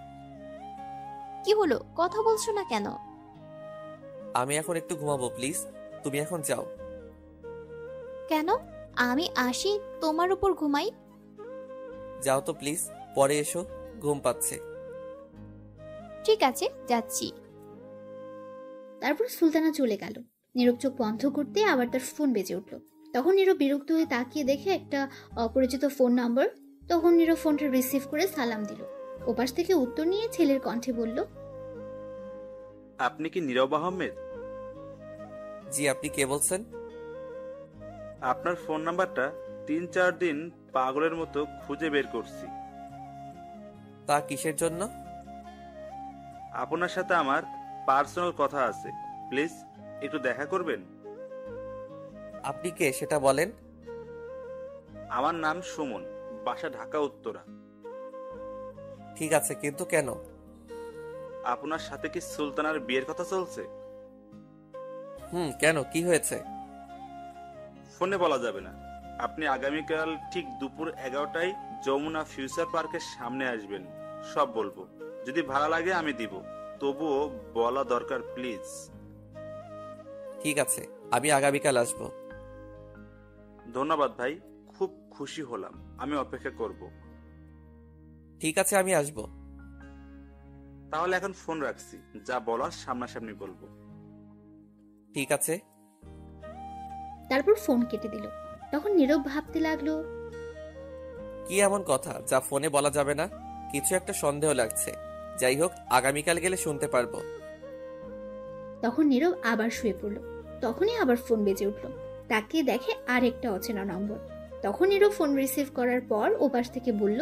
কি হলো, কথা বলছো না কেন? আমি এখন একটু ঘুমাবো, প্লিজ তুমি এখন যাও। কেন? আমি আসি তোমার উপর ঘুমাই? যাও তো প্লিজ, পরে এসো, ঘুম পাচ্ছে। ঠিক আছে, যাচ্ছি। তারপর সুলতানা চলে গেল। নীরব চোখ বন্ধ করতে আবার তার ফোন বেজে উঠল। তখন নীরব বিরক্ত হয়ে তাকিয়ে দেখে একটা অপরিচিত ফোন নাম্বার। তখন নীরব ফোনটা রিসিভ করে সালাম দিল। ওপাশ থেকে উত্তর নিয়ে ছেলের কণ্ঠে বলল, আপনি কি নীরব আহমেদ? জি, আপনি কে বলছেন? আপনার ফোন নাম্বারটা 3-4 দিন পাগলের মতো খুঁজে বের করছি। তা কিসের জন্য? আপনার সাথে আমার পার্সোনাল কথা আছে, প্লিজ একটু দেখা করবেন? আপনি কে সেটা বলেন। আমার নাম সুমন, বাসা ঢাকা উত্তরা। ঠিক আছে, কিন্তু কেন? আপনার সাথে কি সুলতানার বিয়ের কথা চলছে? কেন, কি হয়েছে? ফোনে বলা যাবে না। আপনি আগামীকাল ঠিক দুপুর 11টায় যমুনা ফিউচার পার্কের সামনে আসবেন, সব বলবো। যদি ভালো লাগে আমি দিব, তবুও বলা দরকার প্লিজ। ঠিক আছে, আমি আগামীকাল আসবো। ধন্যবাদ ভাই, খুব খুশি হলাম। আমি অপেক্ষা করব। ঠিক আছে, আমি আসবো। তাহলে এখন ফোন রাখছি, যা বলার সামনাসামনি বলবো। ঠিক আছে। তারপর ফোন কেটে দিল। তখন নীরব ভাবতে লাগলো, কি এমন কথা যা ফোনে বলা যাবে না? কিছু একটা সন্দেহ লাগছে। যাই হোক, আগামীকাল গেলে শুনতে পারবো। তখন নীরব আবার শুয়ে পড়ল। তখনই আবার ফোন বেজে উঠল। তাকিয়ে দেখে আর একটা অচেনা নম্বর। তখন নীরব ফোন রিসিভ করার পর ওপাশ থেকে বলল,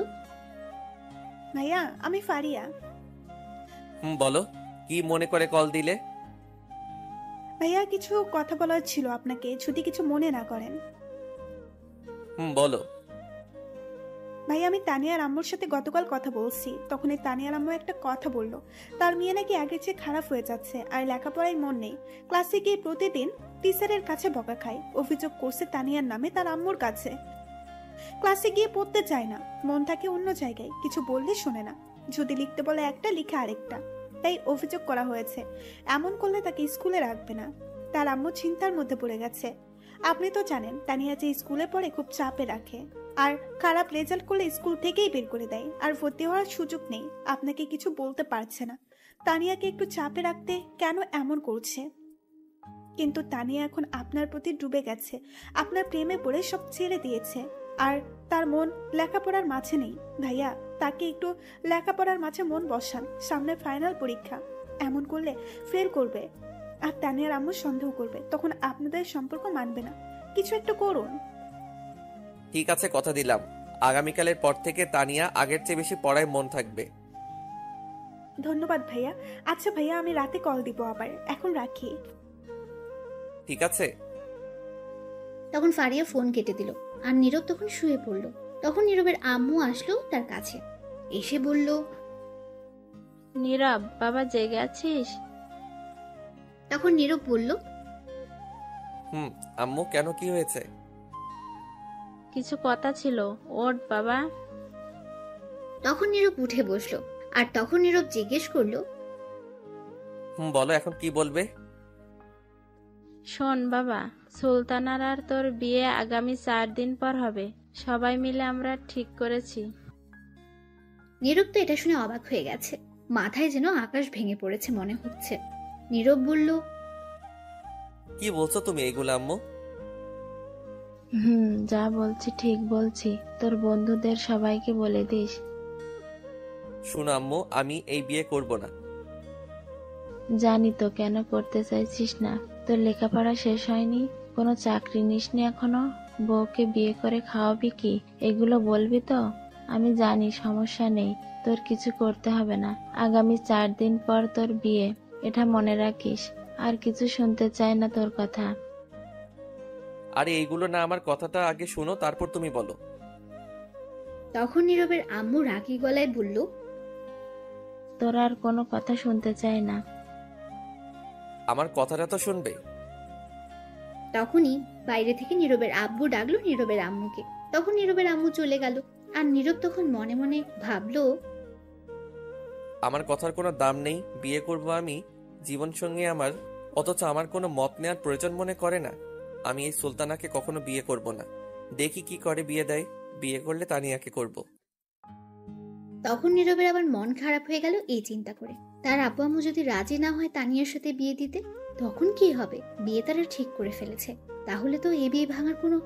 ভাইয়া আমি ফারিয়া। বলো, কি মনে করে কল দিলে? ভাইয়া কিছু কথা বলার ছিল আপনাকে, যদি কিছু মনে না করেন। বলো। ভাইয়া আমি তানিয়ার আম্মুর সাথে গতকাল কথা বলছি, তখন এই তানিয়ার আম্মু একটা কথা বললো, তার মেয়ে নাকি আগের চেয়ে খারাপ হয়ে যাচ্ছে আর লেখাপড়ায় মন নেই। ক্লাসে গিয়ে প্রতিদিন টিচারের কাছে বকা খায়। অভিযোগ করছে তানিয়ার নামে তার আম্মুর কাছে। ক্লাসে গিয়ে পড়তে চায় না, মন থাকে অন্য জায়গায়, কিছু বললে শোনে না। যদি লিখতে বলে একটা, লিখে আরেকটা। তাই অভিযোগ করা হয়েছে, এমন করলে তাকে স্কুলে রাখবে না। তার আম্মু চিন্তার মধ্যে পড়ে গেছে। আপনি তো জানেন তানিয়া যে স্কুলে পড়ে খুব চাপে রাখে, আর খারাপ রেজাল্ট করলে স্কুল থেকেই বের করে দেয়, আর ভর্তি হওয়ার সুযোগ নেই। আপনাকে কিছু বলতে পারছে না। তানিয়াকে একটু চাপে রাখতে কেন এমন করছে? কিন্তু তানিয়া এখন আপনার প্রতি ডুবে গেছে, আপনার প্রেমে পড়ে সব ছেড়ে দিয়েছে। আর তার মন লেখাপড়ার মাঝে নেই। ভাইয়া তাকে একটু লেখাপড়ার মাঝে মন বসান, সামনে ফাইনাল পরীক্ষা। এমন করলে ফেল করবে, আর তানিয়ার আম্মু সন্দেহ করবে, তখন আপনাদের সম্পর্ক মানবে না। কিছু একটা করুন। ঠিক আছে, কথা দিলাম। আগামীকালের পর থেকে তানিয়া আগের চেয়ে বেশি পড়ায় মন থাকবে। ধন্যবাদ ভাইয়া। আচ্ছা ভাইয়া, আমি রাতে কল দিব আবার, এখন রাখি। ঠিক আছে। তখন ফারিয়া ফোন কেটে দিল। আর নীরব তখন শুয়ে পড়ল। তখন নীরবের আম্মু আসলো তার কাছে, এসে বলল, নীরব বাবা, জেগে আছিস? তখন নীরব বলল, আম্মু, কেন, কি হয়েছে? কিছু কথা ছিল, ওঠ বাবা। তখন নীরব উঠে বসলো। আর তখন নীরব জিজ্ঞেস করলো, বলো, এখন কি বলবে? শোন বাবা, সুলতানার আর তোর বিয়ে আগামী 4 দিন পর হবে। সবাই মিলে আমরা ঠিক করেছি। নীরব তো এটা শুনে অবাক হয়ে গেছে। মাথায় যেন আকাশ ভেঙে পড়েছে মনে হচ্ছে। নীরব বলল, কি বলছো তুমি এগুলো আম্মু? যা বলছি ঠিক বলছি। তোর বন্ধুদের সবাইকে বলে দিস। শোনো আম্মু, আমি এই বিয়ে করব না। জানি তো কেন করতে চাইছিস না। তোর লেখাপড়া শেষ হয়নি, কোনো চাকরি নিসনি এখনো, বউকে বিয়ে করে খাওয়াবি কি, এগুলো বলবি তো? আমি জানি সমস্যা নেই, তোর কিছু করতে হবে না। আগামী 4 দিন পর তোর বিয়ে, এটা মনে রাখিস। আর কিছু শুনতে চাই না তোর কথা। আরে এইগুলো না, আমার কথাটা আগে শোনো, তারপর তুমি বলো। তখন নীরবের আম্মু রাগী গলায় বলল, তোর আর কোনো কথা শুনতে চাই না। আমার কথাটা তো শুনবে। তখনই বাইরে থেকে নীরবের আব্বু ডাকলো নীরবের আম্মুকে। তখন নীরবের আম্মু চলে গেল। আর নীরব তখন মনে মনে ভাবলো, আমার কথার কোনো দাম নেই, বিয়ে করব আমি জীবন সঙ্গী আমার, অথচ আমার কোনো মত নেওয়ার প্রয়োজন মনে করে না। আমি এই সুলতানাকে কখনো বিয়ে করব না। দেখি কি করে বিয়ে দেয়, বিয়ে করলে তানিয়াকে করব। তখন নীরবের আবার মন খারাপ হয়ে গেল এই চিন্তা করে। তার আব্বু আম্মু যদি রাজি না হয় তানিয়ার সাথে বিয়ে দিতে, তখন কি হবে? বিয়ে তারা ঠিক করে ফেলেছে, তাহলে তো এ বিয়ে ভাঙার কোনো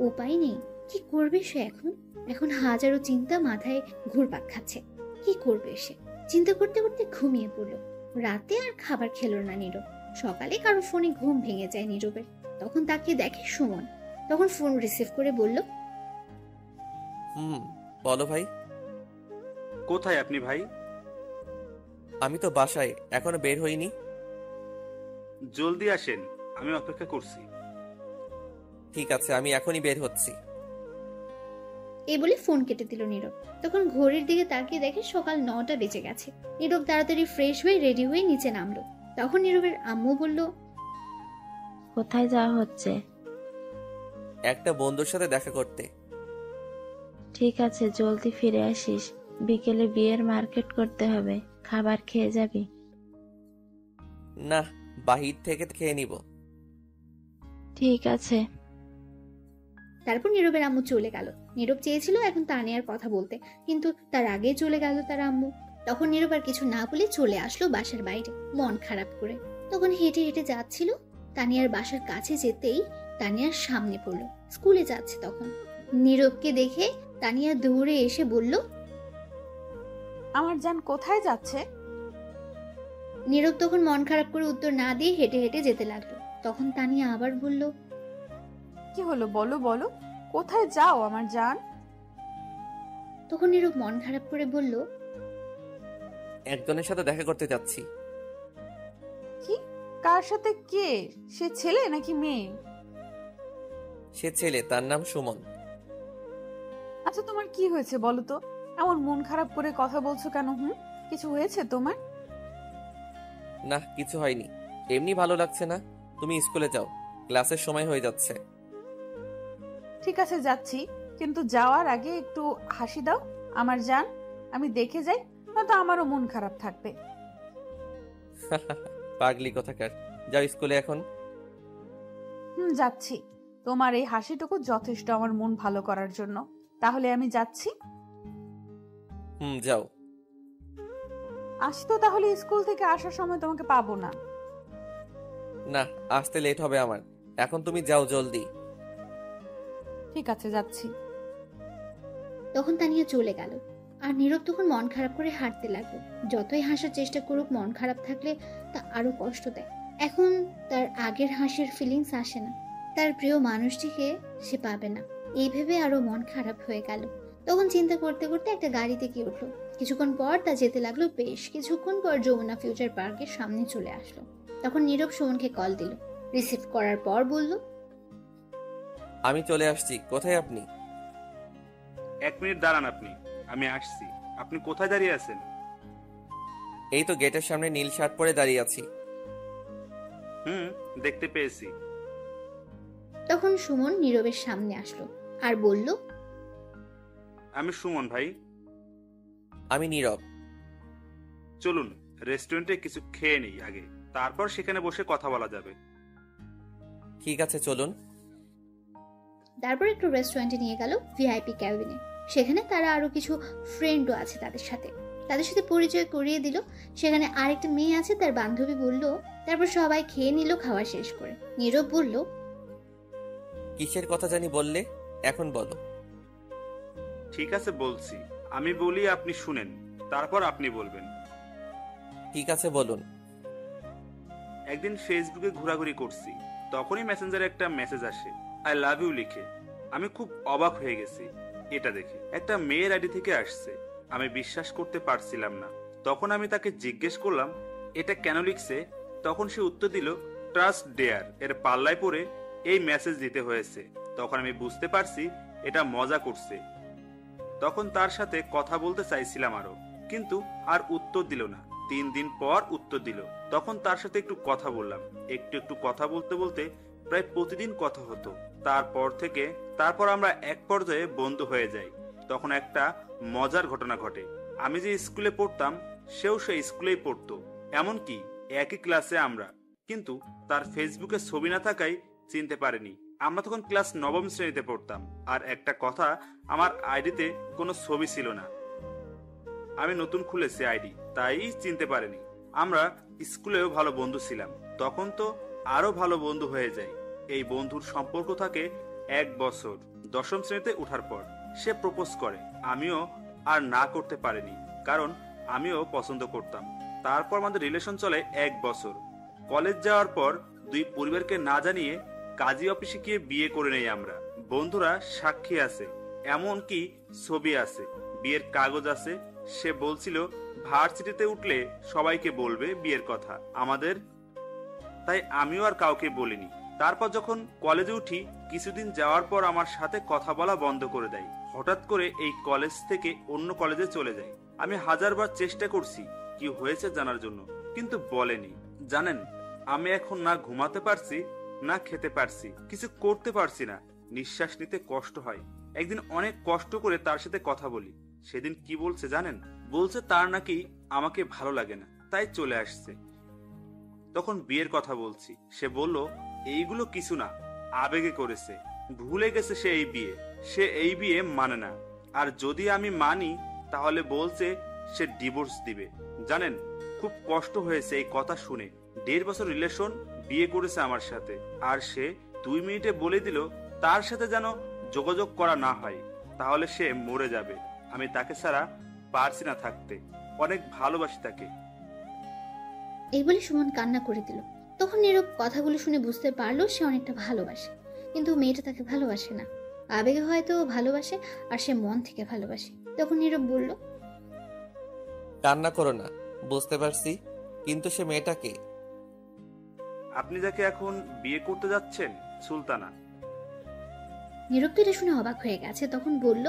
উপায় নেই। কি করবে সে এখন? এখন হাজারো চিন্তা মাথায় ঘুরপাক খাচ্ছে। কি করবে সে? চিন্তা করতে করতে ঘুমিয়ে পড়লো। রাতে আর খাবার খেলো না নীরব। সকালে কারো ফোনে ঘুম ভেঙে যায় নীরবের। তখন তাকে দেখে সুমন। তখন ফোন রিসিভ করে বলল, বলো ভাই। কোথায় আপনি ভাই? আমি তো বাসায়, এখনো বের হইনি। জলদি আসেন, আমি অপেক্ষা করছি। ঠিক আছে, আমি এখনই বের হচ্ছি। এই বলে ফোন কেটে দিল নীরব। তখন ঘড়ির দিকে তাকিয়ে দেখে সকাল 9টা বেজে গেছে। নীরব তাড়াতাড়ি ফ্রেশ হয়ে রেডি হয়ে নিচে নামলো। তখন নীরবের আম্মু বলল, কোথায় যাওয়া হচ্ছে? একটা বন্ধুর সাথে দেখা করতে। ঠিক আছে, জলদি ফিরে আসিস। বিকেলে বিয়ের মার্কেট করতে হবে, খাবার খেয়ে যাবি? না, বাহির থেকে খেয়ে নিব। ঠিক আছে। তারপর নীরবের আম্মু চলে গেল। নীরব চেয়েছিল এখন তানিয়ার কথা বলতে, কিন্তু তার আগে চলে গেল তার আম্মু। তখন নীরব আর কিছু না বলে চলে আসলো বাসার বাইরে মন খারাপ করে। তখন হেঁটে হেঁটে যাচ্ছিল। তানিয়ার বাসার কাছে যেতেই তানিয়ার সামনে পড়লো। স্কুলে যাচ্ছে তখন। নীরবকে দেখে তানিয়া দৌড়ে এসে বলল, আমার জান কোথায় যাচ্ছে? নীরব তখন মন খারাপ করে উত্তর না দিয়ে হেঁটে হেঁটে যেতে লাগলো। তখন তানিয়া আবার বলল, কি হলো বলো বলো, কোথায় যাও আমার জান? তখন নীরব মন খারাপ করে বলল, একজনের সাথে দেখা করতে যাচ্ছি। কি? কার সাথে? কে সে? ছেলে নাকি মেয়ে? সে ছেলে, তার নাম সুমন। আচ্ছা তোমার কি হয়েছে বলো তো? এমন মন খারাপ করে কথা বলছো কেন? কিছু হয়েছে তোমার? না, কিছু হয়নি, এমনি ভালো লাগছে না। তুমি স্কুলে যাও, ক্লাসের সময় হয়ে যাচ্ছে। ঠিক আছে যাচ্ছি, কিন্তু যাওয়ার আগে একটু হাসি দাও আমার জান, আমি দেখে যাই, নয়তো আমারও মন খারাপ থাকবে। পাগলি কোথাকার। যাও স্কুলে এখন। যাচ্ছি। তোমার এই হাসিটুকু যথেষ্ট আমার মন ভালো করার জন্য। তাহলে আমি যাচ্ছি। যাও। আসি তো তাহলে, স্কুল থেকে আসার সময় তোমাকে পাবো না। না, আসতে লেট হবে আমার। এখন তুমি যাও জলদি। ঠিক আছে, যাচ্ছি। তখন তানিয়া চলে গেল। আর নীরব তখন মন খারাপ করে হাঁটতে লাগলো। যতই হাসার চেষ্টা করুক, মন খারাপ থাকলে তা আরো কষ্ট দেয়। এখন তার আগের হাসির ফিলিংস আসে না। তার প্রিয় মানুষটিকে সে পাবে না, এই ভেবে আরো মন খারাপ হয়ে গেল। তখন চিন্তা করতে করতে একটা গাড়িতে গিয়ে উঠলো। কিছুক্ষণ পর তা যেতে লাগলো। বেশ কিছুক্ষণ পর যমুনা ফিউচার পার্কের সামনে চলে আসলো। তখন নীরব সুমনকে কল দিল। রিসিভ করার পর বলল, আমি চলে আসছি। কোথায় আপনি? 1 মিনিট দাঁড়ান আপনি, আমি আসছি। আপনি কোথায় দাঁড়িয়ে আছেন? এই তো গেটের সামনে নীল শার্ট পরে দাঁড়িয়ে আছি। দেখতে পেয়েছি। তখন সুমন নীরবের সামনে আসলো আর বলল, আমি সুমন ভাই। আমি নীরব। চলুন রেস্টুরেন্টে কিছু খেয়ে নিই আগে, তারপর সেখানে বসে কথা বলা যাবে। ঠিক আছে, চলুন। তারপর একটু রেস্টুরেন্টে নিয়ে গেল, ভিআইপি ক্যাবিনে। সেখানে তারা আরো কিছু ফ্রেন্ডও আছে তাদের সাথে পরিচয় করিয়ে দিল। সেখানে আরেকটা মেয়ে আছে, তার বান্ধবী বলল। তারপর সবাই খেয়ে নিল। খাওয়া শেষ করে নীরব বলল, কিসের কথা জানি বললে, এখন বলো। ঠিক আছে বলছি, আমি বলি আপনি শুনেন, তারপর আপনি বলবেন। ঠিক আছে, বলুন। একদিন ফেসবুকে ঘোরাঘুরি করছি, তখনই মেসেঞ্জারে একটা মেসেজ আসে, আই লাভ ইউ লিখে। আমি খুব অবাক হয়ে গেছি এটা দেখে। একটা মেয়ের আইডি থেকে আসছে। আমি বিশ্বাস করতে পারছিলাম না। তখন আমি তাকে জিজ্ঞেস করলাম এটা কেন লিখছে। তখন সে উত্তর দিল, ট্রাস্ট ডেয়ার এর পাল্লায় পড়ে এই মেসেজ দিতে হয়েছে। তখন আমি বুঝতে পারছি এটা মজা করছে। তখন তার সাথে কথা বলতে চাইছিলাম আরো, কিন্তু আর উত্তর দিল না। 3 দিন পর উত্তর দিল। তখন তার সাথে একটু কথা বললাম। একটু কথা বলতে বলতে প্রায় প্রতিদিন কথা হতো। তারপর আমরা এক পর্যায়ে বন্ধু হয়ে যাই। তখন একটা মজার ঘটনা ঘটে। আমি যে স্কুলে পড়তাম সেও সেই স্কুলেই পড়তো, এমনকি একই ক্লাসে আমরা। কিন্তু তার ফেসবুকে ছবি না থাকায় চিনতে পারিনি। আমরা তখন ক্লাস 9ম শ্রেণীতে পড়তাম। আর একটা কথা, আমার আইডিতে কোনো ছবি ছিল না। আমি নতুন খুলেছি আইডি, তাই চিনতে পারিনি। আমরা স্কুলেও ভালো বন্ধু ছিলাম। তখন তো আরো ভালো বন্ধু হয়ে যাই। এই বন্ধুর সম্পর্ক থাকে 1 বছর। 10ম শ্রেণীতে ওঠার পর সে প্রপোজ করে। আমিও আর না করতে পারিনি, কারণ আমিও পছন্দ করতাম। তারপর আমাদের রিলেশন চলে 1 বছর। কলেজ যাওয়ার পর দুই পরিবারকে না জানিয়ে কাজী অফিসে গিয়ে বিয়ে করে নেই আমরা। বন্ধুরা সাক্ষী আছে, এমনকি ছবি আছে, বিয়ের কাগজ আছে। সে বলছিল ভার্সিটিতে উঠলে সবাইকে বলবে বিয়ের কথা আমাদের, তাই আমিও আর কাউকে বলিনি। তারপর যখন কলেজে উঠি, কিছুদিন যাওয়ার পর আমার সাথে কথা বলা বন্ধ করে দেয়। হঠাৎ করে এই কলেজ থেকে অন্য কলেজে চলে যায়। আমি হাজারবার চেষ্টা করছি কি হয়েছে জানার জন্য, কিন্তু বলেনি। জানেন, আমি এখন না ঘুমাতে পারছি, না খেতে পারছি, কিছু করতে পারছি না। নিঃশ্বাস নিতে কষ্ট হয়। একদিন অনেক কষ্ট করে তার সাথে কথা বলি। সেদিন কি বলছে জানেন? বলছে তার নাকি আমাকে ভালো লাগে না, তাই চলে আসছে। তখন বিয়ের কথা বলছি। সে বলল এইগুলো কিছু না, আবেগে করেছে, ভুলে গেছে সে এই বিয়ে মানে না। আর যদি আমি মানি তাহলে বলছে সে ডিভোর্স দিবে। জানেন, খুব কষ্ট হয়েছে এই কথা শুনে। 1.5 বছর রিলেশন, বিয়ে করেছে আমার সাথে, আর সে 2 মিনিটে বলে দিল তার সাথে যেন যোগাযোগ করা না হয়, তাহলে সে মরে যাবে। আমি তাকে ছাড়া পারছি না থাকতে, অনেক ভালোবাসি তাকে। এই বলে সুমন কান্না করে দিল। তখন নীরব কথাগুলো শুনে বুঝতে পারলো সে অনেকটা ভালোবাসে, কিন্তু মেয়েটা তাকে ভালোবাসে না। আবেগে হয়তো ভালোবাসে, আর সে মন থেকে ভালোবাসে। তখন নীরব বলল, কান্না করো না, বুঝতে পারছি, কিন্তু সে মেয়েটাকে। আপনি যাকে এখন বিয়ে করতে যাচ্ছেন, সুলতানা। নীরব তো এটা শুনে অবাক হয়ে গেছে। তখন বলল,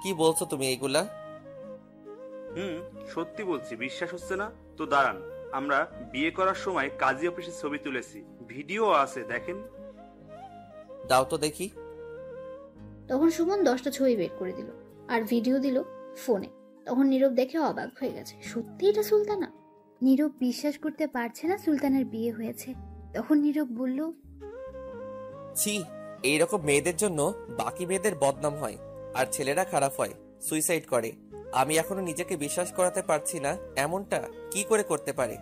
কি বলছো তুমি এইগুলা? সত্যি বলছি, বিশ্বাস হচ্ছে না তো দাঁড়ান, আমরা বিয়ে করার সময় কাজী অফিসে ছবি তুলেছি, ভিডিও আছে, দেখেন। দাও তো দেখি। তখন সুমন 10টা ছবি বের করে দিল আর ভিডিও দিল ফোনে। তখন নীরব দেখে অবাক হয়ে গেছে, সত্যি এটা সুলতানা। নীরব বিশ্বাস করতে পারছে না সুলতানের বিয়ে হয়েছে। তখন নীরব বলল, ছি, এইরকম মেয়েদের জন্য বাকি মেয়েদের বদনাম হয়, আর ছেলেরা খারাপ হয়, সুইসাইড করে। আমি এখনো নিজেকে বিশ্বাস করাতে পারছি না এমনটা কি করে করতে পারে।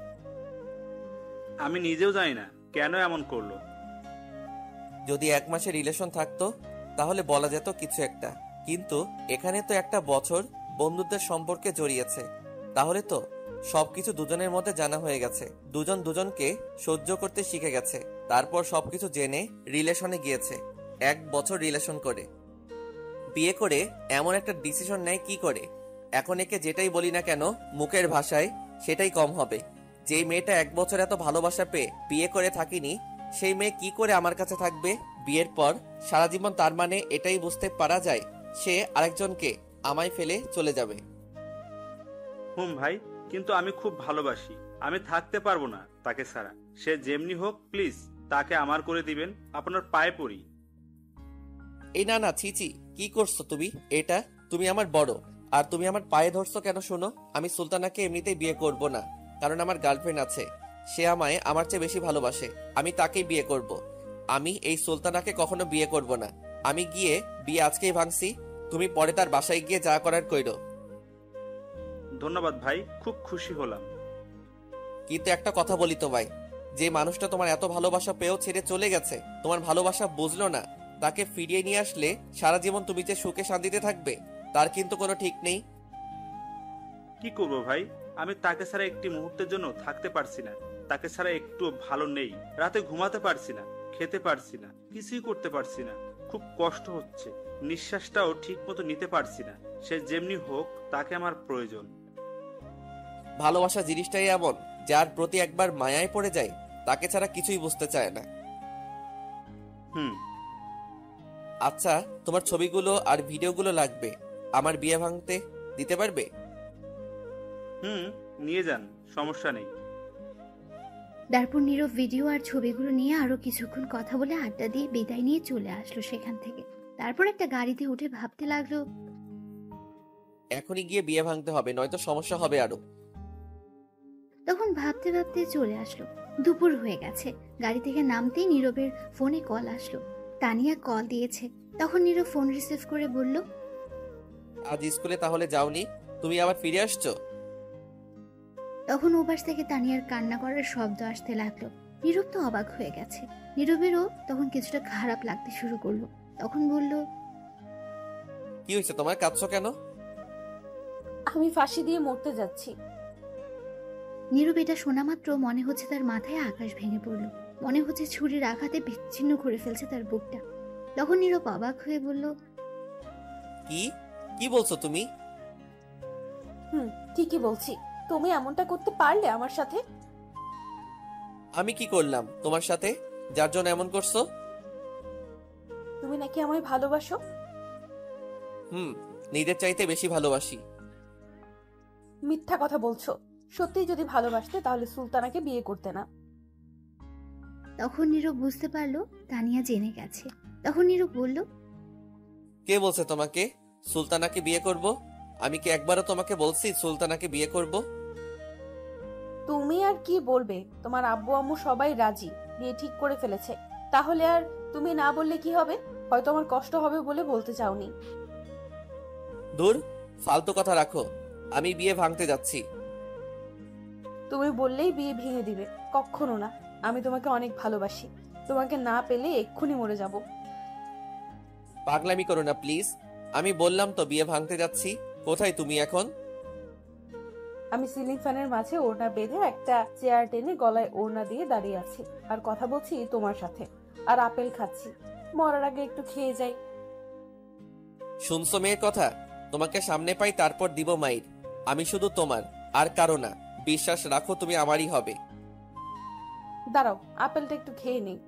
আমি নিজেও জানি না কেন এমন করলো। যদি 1 মাসের রিলেশন থাকতো তাহলে বলা যেত কিছু একটা, কিন্তু এখানে তো 1 বছর বন্ধুত্বের সম্পর্কে জড়িয়েছে। তাহলে তো সবকিছু দুজনের মধ্যে জানা হয়ে গেছে, দুজন দুজনকে সহ্য করতে শিখে গেছে, তারপর সবকিছু জেনে রিলেশনে গিয়েছে। 1 বছর রিলেশন করে বিয়ে করে এমন একটা ডিসিশন নেয় কি করে? এখন একে যেটাই বলি না কেন মুখের ভাষায় সেটাই কম হবে। যেই মেয়েটা 1 বছর এত ভালোবাসা পেয়ে বিয়ে করে থাকিনি, সেই মেয়ে কি করে আমার কাছে থাকবে বিয়ের পর সারা জীবন? তার মানে এটাই বুঝতে পারা যায় সে আরেকজনকে আমায় ফেলে চলে যাবে। ভাই, কিন্তু আমি খুব ভালোবাসি, আমি থাকতে পারবো না তাকে ছাড়া। সে যেমনি হোক প্লিজ তাকে আমার করে দিবেন, আপনার পায়ে পড়ি। এই না না, ছিচি, কি করছো তুমি? এটা তুমি আমার বড়, আর তুমি আমার পায়ে ধরছো কেন? শোনো, আমি সুলতানাকে এমনিতেই বিয়ে করব না, কারণ আমার গার্লফ্রেন্ড আছে। সে আমায় আমার চেয়ে বেশি ভালোবাসে, আমি তাকেই বিয়ে করব। আমি এই সুলতানাকে কখনো বিয়ে করব না। আমি গিয়ে বিয়ে আজকেই ভাঙছি, তুমি পরে তার বাসায় গিয়ে যা করার কইরো। ধন্যবাদ ভাই, খুব খুশি হলাম। কিন্তু একটা কথা বলি তোমায়, যে মানুষটা তোমার এত ভালোবাসা পেয়েও ছেড়ে চলে গেছে, তোমার ভালোবাসা বুঝলো না, তাকে ফিরিয়ে নিয়ে আসলে সারা জীবন তুমি যে সুখে শান্তিতে থাকবে তার কিন্তু কোনো ঠিক নেই। কি করবো ভাই, আমি তাকে ছাড়া একটি মুহূর্তের জন্য থাকতে পারছি না। তাকে ছাড়া একটু ভালো নেই, রাতে ঘুমাতে পারছি না, খেতে পারছি না, কিছুই করতে পারছি না, খুব কষ্ট হচ্ছে, নিঃশ্বাসটাও ঠিক মতো নিতে পারছি না। সে যেমনি হোক তাকে আমার প্রয়োজন। ভালোবাসা জিনিসটাই এমন, যার প্রতি একবার মায়ায় পড়ে যায় তাকে ছাড়া কিছুই বুঝতে চায় না। আচ্ছা, তোমার ছবিগুলো আর ভিডিওগুলো লাগবে, আমার বিয়ে ভাঙতে দিতে পারবে? নিয়ে যান, সমস্যা নেই। তারপর নীরব ভিডিও আর ছবিগুলো নিয়ে আরো কিছুক্ষণ কথা বলে আড্ডা দিয়ে বিদায় নিয়ে চলে আসলো সেখান থেকে। তারপর একটা গাড়িতে উঠে ভাবতে লাগলো, এখনই গিয়ে বিয়ে ভাঙতে হবে, নয়তো সমস্যা হবে আরো। তখন ভাবতে ভাবতে চলে আসলো। দুপুর হয়ে গেছে। গাড়ি থেকে নামতেই নীরবের ফোনে কল আসলো। তানিয়া কল দিয়েছে। তখন নীরব ফোন রিসিভ করে বলল, আজ স্কুলে তাহলে যাওনি, তুমি আবার ফিরে আসছো? তখন ওপাশ থেকে তানিয়ার কান্না করার শব্দ আসতে লাগলো। নীরব তো অবাক হয়ে গেছে। নীরবেরও তখন কিছুটা খারাপ লাগতে শুরু করলো। তখন বলল, কি হয়েছে তোমার, কাঁদছো কেন? আমি ফাঁসি দিয়ে মরতে যাচ্ছি। নীরব এটা শোনা মাত্র মনে হচ্ছে তার মাথায় আকাশ ভেঙে পড়লো। মনে হচ্ছে ছুরির আঘাতে বিচ্ছিন্ন করে ফেলছে তার বুকটা। তখন নীরব অবাক হয়ে বলল, কি কি বলছো তুমি? ঠিকই বলছি। তুমি এমনটা করতে পারলে আমার সাথে? আমি কি করলাম তোমার সাথে যার জন্য এমন করছো? তুমি নাকি আমায় ভালোবাসো? নিজের চাইতে বেশি ভালোবাসি। মিথ্যা কথা বলছো। সত্যিই যদি ভালোবাসতে তাহলে সুলতানাকে বিয়ে করতে না। তখন নীরব বুঝতে পারলো তানিয়া জেনে গেছে। তখন নীরব বলল, কে বলছে তোমাকে সুলতানাকে বিয়ে করব? আমি কি একবারও তোমাকে বলছি সুলতানাকে বিয়ে করব? তুমি আর কি বলবে? তোমার আব্বু আম্মু সবাই রাজি, বিয়ে ঠিক করে ফেলেছে। তাহলে আর তুমি না বললে কি হবে? হয়তো আমার কষ্ট হবে বলে বলতে চাওনি। দূর, ফালতু কথা রাখো। আমি বিয়ে ভাঙতে যাচ্ছি। তুমি বললেই বিয়ে ভেঙে দিবে? কখনো না। আমি তোমাকে অনেক ভালোবাসি। তোমাকে না পেলে এক্ষুনি মরে যাব। পাগলামি করো না প্লিজ। আমি বললাম তো বিয়ে ভাঙতে যাচ্ছি। কোথায় তুমি এখন? আমি সিলিং ফ্যানের মাঝে ওড়না বেঁধে একটা চেয়ার টেনে গলায় ওড়না দিয়ে দাঁড়িয়ে আছি আর কথা বলছি তোমার সাথে, আর আপেল খাচ্ছি। মরার আগে একটু খেয়ে যাই। শুনছো মেয়ের কথা? তোমাকে সামনে পাই তারপর দিব মাইর। আমি শুধু তোমার, আর কারো না। বিশ্বাস রাখো তুমি আমারই হবে। দাঁড়াও, আপেলটা একটু খেয়ে নেই।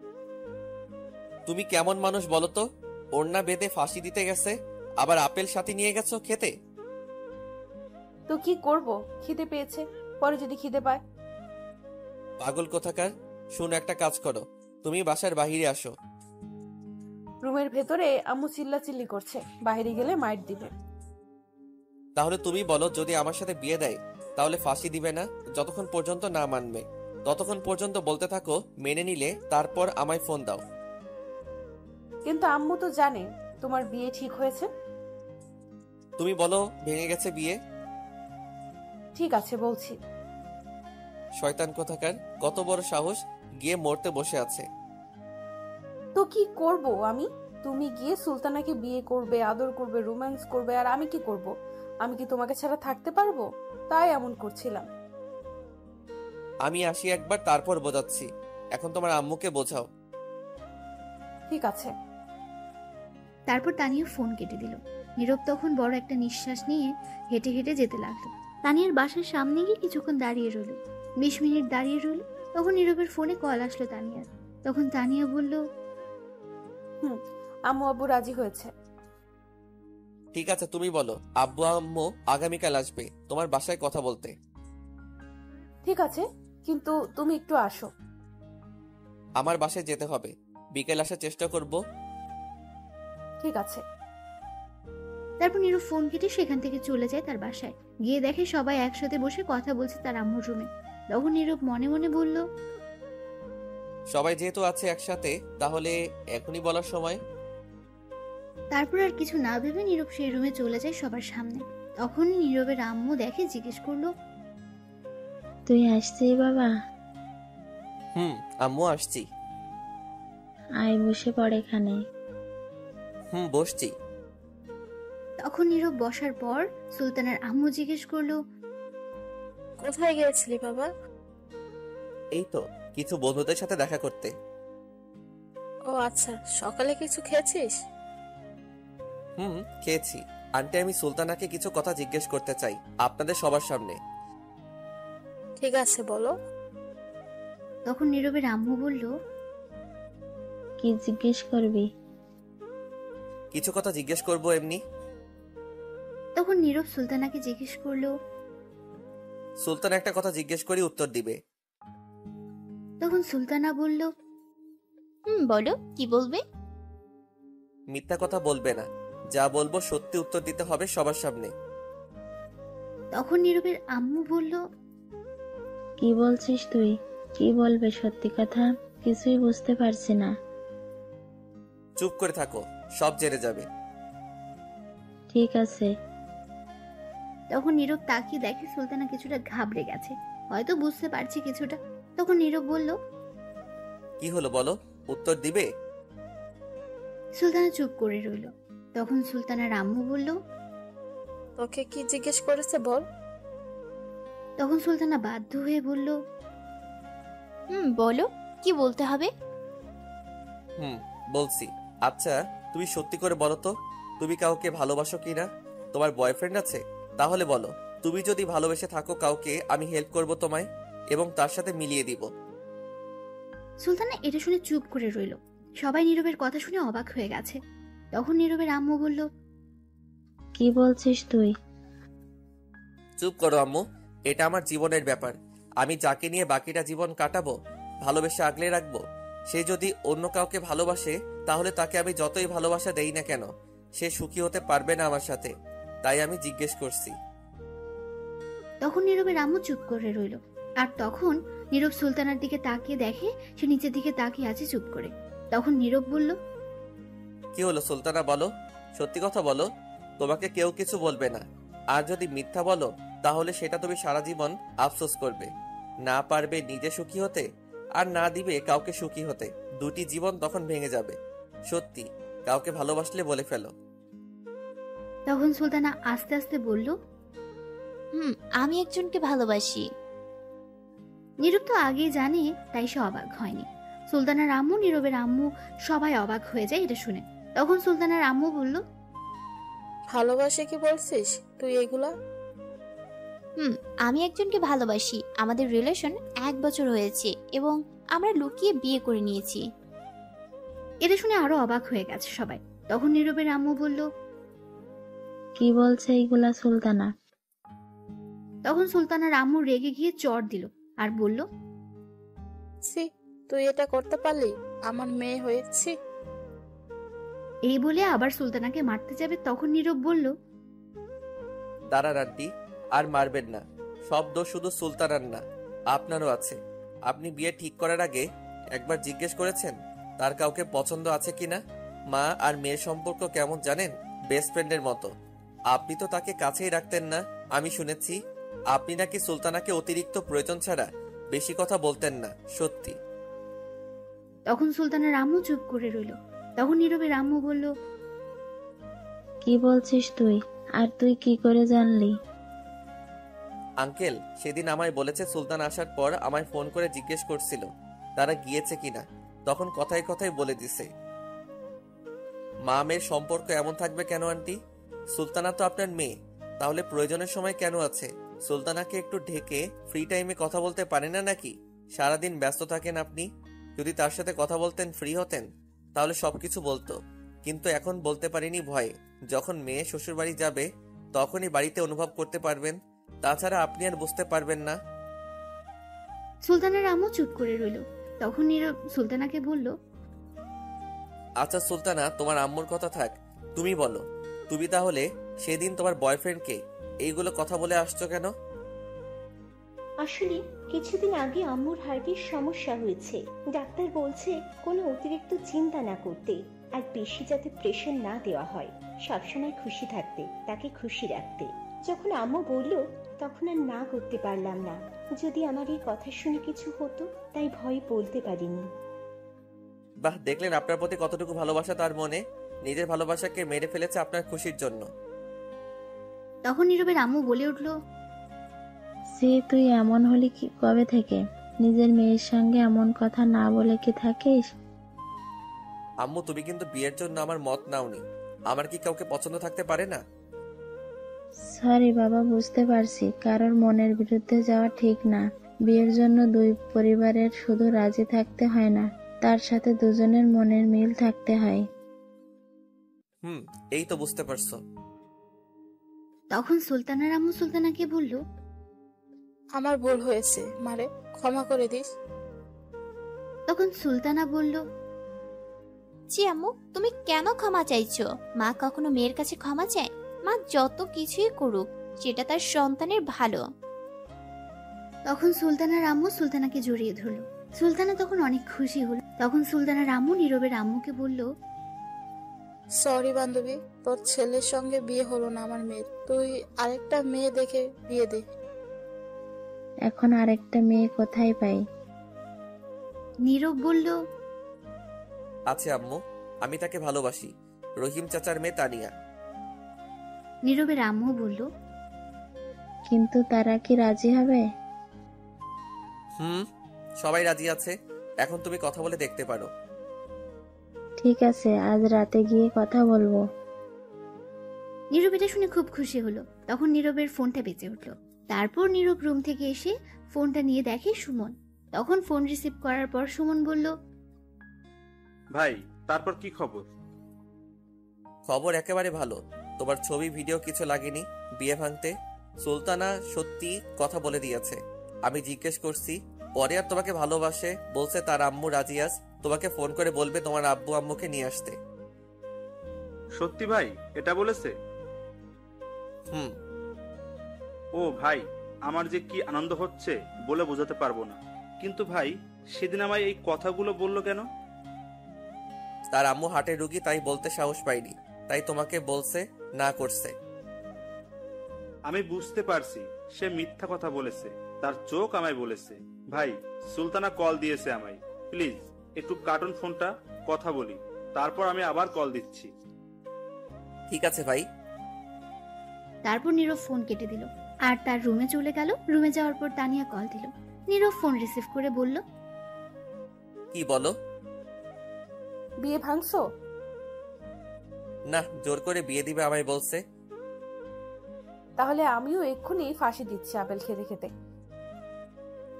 তুমি কেমন মানুষ বলো তো? ওড়না বেঁধে ফাঁসি দিতে গেছে, আবার আপেল সাথে নিয়ে গেছো খেতে। তো কি করব? খিদে পেয়েছে, পরে যদি খিদে পায়। পাগল কোথাকার। শুনো, একটা কাজ করো, তুমি বাসার বাহিরে আসো। রুমের ভেতরে আম্মু চিল্লাচিল্লি করছে, বাইরে গেলে মাইর দিবে। তাহলে তুমি বলো, যদি আমার সাথে বিয়ে দেয় তাহলে ফাঁসি দিবে না? যতক্ষণ পর্যন্ত না মানবে ততক্ষণ পর্যন্ত বলতে থাকো, মেনে নিলে তারপর আমায় ফোন দাও। কিন্তু আম্মু তো জানে তোমার বিয়ে ঠিক হয়েছে। তুমি বলো ভেঙে গেছে বিয়ে। ঠিক আছে, বলছি। শয়তান কোথাকার, কত বড় সাহস, গিয়ে মরতে বসে আছে। তো কি করব আমি? তুমি গিয়ে সুলতানাকে বিয়ে করবে, আদর করবে, রোম্যান্স করবে, আর আমি কি করব? আমি কি তোমাকে ছাড়া থাকতে পারবো? তাই এমন করছিলাম। আমি আসি একবার, তারপর বোঝাচ্ছি। এখন তোমার আম্মুকে বোঝাও। ঠিক আছে। তারপর তানিয়া ফোন কেটে দিল। নীরব তখন বড় একটা নিঃশ্বাস নিয়ে হেঁটে হেঁটে যেতে লাগলো। তানিয়ার বাসার সামনে গিয়ে কিছুক্ষণ দাঁড়িয়ে রইল। 20 মিনিট দাঁড়িয়ে রইল। তখন নীরবের ফোনে কল আসলো তানিয়ার। তখন তানিয়া বলল, আম্মু আব্বু রাজি হয়েছে। ঠিক আছে, তুমি বলো আব্বু আম্মু আগামীকাল আসবে তোমার বাসায় কথা বলতে। ঠিক আছে, কিন্তু তুমি একটু আসো। আমার বাসায় যেতে হবে, বিকেল আসার চেষ্টা করব। ঠিক আছে। তারপর নীরব ফোন কেটে সেখান থেকে চলে যায় তার বাসায়। গিয়ে দেখে সবাই একসাথে বসে কথা বলছে তার আম্মুর রুমে। তখন নীরব মনে মনে বলল, সবাই যেহেতু আছে একসাথে, তাহলে এখনই বলার সময়। তারপর আর কিছু না ভেবে নীরব সেই রুমে চলে যায় সবার সামনে। তখন নীরবের আম্মু দেখে জিজ্ঞেস করলো, তুই আসছিস বাবা? আম্মু আসছি। আয় বসে পড় এখানে। বসছি। তখন নীরব বসার পর সুলতানের আম্মু জিজ্ঞেস করলো, কোথায় গিয়েছিলি বাবা? এই তো কিছু বন্ধুদের সাথে দেখা করতে। ও আচ্ছা, সকালে কিছু খেয়েছিস? খেয়েছি। আন্টি, আমি সুলতানাকে কিছু কথা জিজ্ঞেস করতে চাই আপনাদের সবার সামনে। ঠিক আছে, বলো। তখন নীরবের আম্মু বলল, কি জিজ্ঞেস করবি? কিছু কথা জিজ্ঞেস করব এমনি। তখন নীরব সুলতানাকে জিজ্ঞেস করলো, সুলতান একটা কথা জিজ্ঞেস করি, উত্তর দিবে। তখন সুলতানা বলল, বলো কি বলবে? মিথ্যা কথা বলবে না, যা বলবো সত্যি উত্তর দিতে হবে সবার সামনে। তখন নীরবের আম্মু বলল, কি বলছিস তুই? কি বলবে সত্যি কথা? কিছুই বুঝতে পারছি না। চুপ করে থাকো, সব জেনে যাবে। ঠিক আছে। তখন নীরব তাকিয়ে দেখে সুলতানা কিছুটা ঘাবড়ে গেছে, হয়তো বুঝতে পারছি কিছুটা। তখন নীরব বলল, কি হলো বলো, উত্তর দিবে? সুলতানা চুপ করে রইল। তখন সুলতানার আম্মু বলল, তোকে কি জিজ্ঞেস করেছে বল। তখন সুলতানা বাধ্য হয়ে বলল, বলো, কি বলতে হবে? বলছি। আচ্ছা, তুমি সত্যি করে বলো তো, তুমি কাউকে ভালোবাসো কিনা? তোমার বয়ফ্রেন্ড আছে? তাহলে বলো, তুমি যদি ভালোবেসে থাকো কাউকে, আমি হেল্প করব তোমায় এবং তার সাথে মিলিয়ে দিব। সুলতানা এটা শুনে চুপ করে রইল। সবাই নীরবের কথা শুনে অবাক হয়ে গেছে। তখন নীরবের আম্মু বলল, কি বলছিস তুই? চুপ করো আম্মু, এটা আমার জীবনের ব্যাপার। আমি যাকে নিয়ে বাকিটা জীবন কাটাবো, ভালোবেসে আগলে রাখবো, সে যদি অন্য কাউকে ভালোবাসে, তাহলে তাকে আমি যতই ভালোবাসা দেই না কেন, সে সুখী হতে পারবে না আমার সাথে। তাই আমি জিজ্ঞেস করছি। তখন নীরবের আম্মু চুপ করে রইল। আর তখন নীরব সুলতানার দিকে তাকিয়ে দেখে সে নিচের দিকে তাকিয়ে আছে চুপ করে। তখন নীরব বলল, কি হলো সুলতানা, বলো, সত্যি কথা বলো। তোমাকে কেউ কিছু বলবে না, আর যদি মিথ্যা বলো তাহলে সেটা তুমি সারা জীবন আফসোস করবে। না পারবে নিজে সুখী হতে, আর না দিবে কাউকে সুখী হতে। দুটি জীবন তখন ভেঙে যাবে। সত্যি, কাউকে ভালোবাসলে বলে ফেলো। তখন সুলতানা আস্তে আস্তে বলল, আমি একজনকে ভালোবাসি। নীরব তো আগেই জানে, তাই সে অবাক হয়নি। সুলতানার আম্মু, নীরবের আম্মু সবাই অবাক হয়ে যায় এটা শুনে। তখন সুলতানার আম্মু বলল, ভালোবাসে কি বলছিস তুই এগুলা? আমি একজনকে ভালোবাসি। আমাদের রিলেশন 1 বছর হয়েছে এবং আমরা লুকিয়ে বিয়ে করে নিয়েছি। এটা শুনে আরো অবাক হয়ে গেছে সবাই। তখন নীরবের আম্মু বলল, কি বলছে এইগুলা সুলতানা? তখন সুলতানার আম্মু রেগে গিয়ে চড় দিল আর বলল, তুই এটা করতে পারলি আমার মেয়ে হয়েছি? এই বলে আবার সুলতানাকে মারতে যাবে। তখন নীরব বলল, দাঁড়ান আন্টি, আর মারবেন না। সব দোষ শুধু সুলতানার না, আপনারও আছে। আপনি বিয়ে ঠিক করার আগে একবার জিজ্ঞেস করেছেন তার কাউকে পছন্দ আছে কিনা? মা আর মেয়ের সম্পর্ক কেমন জানেন? বেস্ট ফ্রেন্ডের মতো। আপনি তো তাকে কাছেই রাখতেন না। আমি শুনেছি আপনি নাকি সুলতানাকে অতিরিক্ত প্রয়োজন ছাড়া বেশি কথা বলতেন না। সত্যি? তখন সুলতানার আম্মু চুপ করে রইল। তখন নীরবের আম্মু বলল, কি বলছিস তুই? আর তুই কি করে জানলি? আঙ্কেল সেদিন আমায় বলেছে সুলতান আসার পর আমায় ফোন করে জিজ্ঞেস করছিল তারা গিয়েছে কিনা। তখন কথায় কথায় বলে দিছে। মা মেয়ের সম্পর্ক এমন থাকবে কেন আন্টি? সুলতানা তো আপনার মেয়ে, তাহলে প্রয়োজনের সময় কেন আছে? সুলতানাকে একটু ঢেকে ফ্রি টাইমে কথা বলতে পারে না নাকি? সারাদিন ব্যস্ত থাকেন আপনি। যদি তার সাথে কথা বলতেন, ফ্রি হতেন, তাহলে সবকিছু বলতো। কিন্তু এখন বলতে পারিনি ভয়ে। যখন মেয়ে শ্বশুর বাড়ি যাবে তখনই বাড়িতে অনুভব করতে পারবেন, তাছাড়া আপনি আর বুঝতে পারবেন না। সুলতানার আম্মু চুপ করে রইল। তখন নীরব সুলতানাকে বলল, আচ্ছা সুলতানা, তোমার আম্মুর কথা থাক, তুমি বলো, তুমি তাহলে সেদিন তোমার বয়ফ্রেন্ডকে এইগুলো কথা বলে আসছো কেন? আসলে কিছুদিন আগে আম্মুর হার্টের সমস্যা হয়েছে। ডাক্তার বলছে কোনো অতিরিক্ত চিন্তা না করতে, আর বেশি যাতে প্রেশার না দেওয়া হয়, সবসময় খুশি থাকতে, তাকে খুশি রাখতে। যখন আম্মু বলল তখন আর না করতে পারলাম না। যদি আমার এই কথা শুনে কিছু হতো, তাই ভয়ে বলতে পারিনি। বাহ, দেখলেন আপনার প্রতি কতটুকু ভালোবাসা তার মনে। নিজের ভালোবাসাকে মেরে ফেলেছে আপনার খুশির জন্য। তখন নীরবের আম্মু বলে উঠল, তুই এমন হলি কি কবে থেকে? নিজের মেয়ের সঙ্গে এমন কথা না বলে কি থাকিস? আম্মু, তুমি কিন্তু বিয়ের জন্য আমার মত নাওনি। আমার কি কাউকে পছন্দ থাকতে পারে না? সরি বাবা, বুঝতে পারছি কারোর মনের বিরুদ্ধে যাওয়া ঠিক না। বিয়ের জন্য দুই পরিবারের শুধু রাজি থাকতে হয় না, তার সাথে দুজনের মনের মিল থাকতে হয়। এই তো বুঝতে পারছো। তখন সুলতানার আম্মু সুলতানাকে বলল, আমার ভুল হয়েছে, মারে ক্ষমা করে দিস। তখন সুলতানা বলল, জি আম্মু, তুমি কেন ক্ষমা চাইছো? মা কখনো মেয়ের কাছে ক্ষমা চায়? মা যত কিছুই করুক সেটা তার সন্তানের ভালো। তখন সুলতানার আম্মু সুলতানাকে জড়িয়ে ধরল। সুলতানা তখন অনেক খুশি হল। তখন সুলতানার আম্মু নীরবের আম্মুকে বলল, সরি বান্ধবী, তোর ছেলের সঙ্গে বিয়ে হলো না আমার মেয়ের। তুই আরেকটা মেয়ে দেখে বিয়ে দে। এখন আরেকটা মেয়ে কোথায় পাই? নীরব বলল, আছে আম্মু, আমি তাকে ভালোবাসি। রহিম চাচার মেয়ে তানিয়া। নীরবের আম্মু বলল, কিন্তু তারা কি রাজি হবে? সবাই রাজি আছে। এখন তুমি কথা বলে দেখতে পারো। ঠিক আছে, আজ রাতে গিয়ে কথা বলবো। নীরব এটা শুনে খুব খুশি হলো। তখন নীরবের ফোনটা বেজে উঠল। তারপর নীরব রুম থেকে এসে ফোনটা নিয়ে দেখে সুমন। তখন ফোন রিসিভ করার পর সুমন বলল, ভাই তারপর কি খবর? খবর একেবারে ভালো। তোমার ছবি ভিডিও কিছু লাগেনি বিয়ে ভাঙতে। সুলতানা সত্যি কথা বলে দিয়েছে। আমি জিজ্ঞেস করছি, পরে আর তোমাকে ভালোবাসে বলছে। তার আম্মু রাজিয়াস তোমাকে ফোন করে বলবে তোমার আব্বু আম্মুকে নিয়ে আসতে। সত্যি ভাই এটা বলেছে? ও ভাই, আমার যে কি আনন্দ হচ্ছে বলে বোঝাতে পারবো না। কিন্তু ভাই, সেদিন আমায় এই কথাগুলো বললো কেন? তার আম্মু হার্টের রুগী, তাই বলতে সাহস পাইনি, তাই তোমাকে বলছে না করছে। আমি বুঝতে পারছি সে মিথ্যা কথা বলেছে, তার চোখ আমায় বলেছে। ভাই, সুলতানা কল দিয়েছে আমায়। প্লিজ একটু কার্টুন ফোনটা, কথা বলি, তারপর আমি আবার কল দিচ্ছি। ঠিক আছে ভাই। তারপর নীরব ফোন কেটে দিল আর তার রুমে চলে গেল। রুমে যাওয়ার পর তানিয়া কল দিল। নীরব ফোন রিসিভ করে বলল, কি বলো? বিয়ে ভাঙছো? না, জোর করে বিয়ে দিবে আমায় বলছে। তাহলে আমিও এক্ষুনি ফাঁসি দিচ্ছি আপেল খেতে খেতে।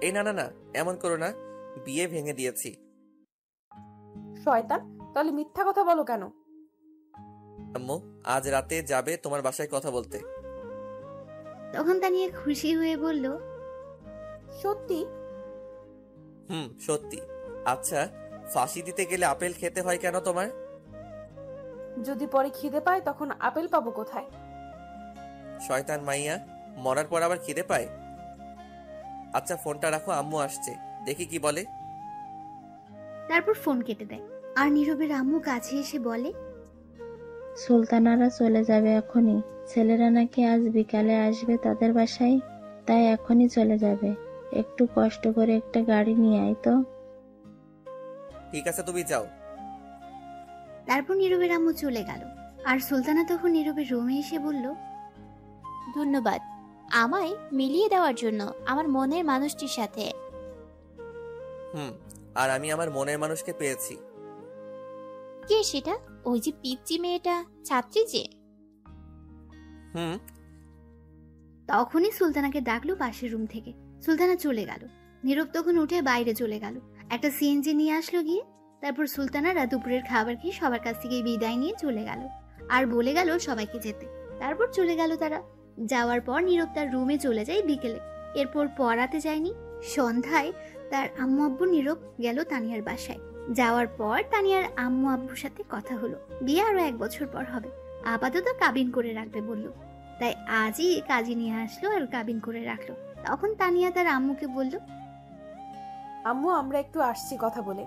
এই না না না, এমন করো না, বিয়ে ভেঙে দিয়েছি। শয়তান, তাহলে মিথ্যা কথা বলো কেন? আম্মু আজ রাতে যাবে তোমার বাসায় কথা বলতে। তখন তানিয়া খুশি হয়ে বলল, সত্যি? সত্যি। আচ্ছা, ফাঁসি দিতে গেলে আপেল খেতে হয় কেন তোমার? যদি পরে খিদে পায় তখন আপেল পাবো কোথায়? শয়তান মাইয়া, মরার পর আবার খিদে পায়? আচ্ছা ফোনটা রাখো, আম্মু আসছে, দেখি কি বলে। তারপর ফোন কেটে দেয়। আর নীরবের আম্মু কাছে এসে বলে, সুলতানারা চলে যাবে এখনই। ছেলেরা নাকি আজ বিকালে আসবে তাদের বাসায়, তাই এখনই চলে যাবে। একটু কষ্ট করে একটা গাড়ি নিয়ে আয় তো। ঠিক আছে, তুমি যাও। তারপর নীরবের আম্মু চলে গেল। আর সুলতানা তখন নীরবের রুমে এসে বলল, ধন্যবাদ আমায় মিলিয়ে দেওয়ার জন্য আমার মনের মানুষটির সাথে। আর আমি আমার মনের মানুষকে পেয়েছি। কে সেটা? ওই যে পিচ্চি মেয়েটা, ছাত্রী যে। তখনই সুলতানাকে ডাকলো পাশের রুম থেকে। সুলতানা চলে গেল। নীরব তখন উঠে বাইরে চলে গেল, একটা সিএনজি নিয়ে আসলো গিয়ে। তারপর সুলতানারা দুপুরের খাবার খেয়ে সবার কাছ থেকে বিদায় নিয়ে চলে গেল আর বলে গেল সবাইকে যেতে। তারপর চলে গেল তারা। যাওয়ার পর নীরব তার রুমে চলে যায় বিকেলে। এরপর পড়াতে যায়নি। সন্ধ্যায় তার আম্মু আব্বু নীরব গেল তানিয়ার বাসায়। যাওয়ার পর তানিয়ার আম্মু আব্বুর সাথে কথা হলো, বিয়ে আরো 1 বছর পর হবে, আপাতত কাবিন করে রাখবে বলল। তাই আজই কাজী নিয়ে আসলো আর কাবিন করে রাখলো। তখন তানিয়া তার আম্মুকে বলল, আম্মু আমরা একটু আসছি কথা বলে।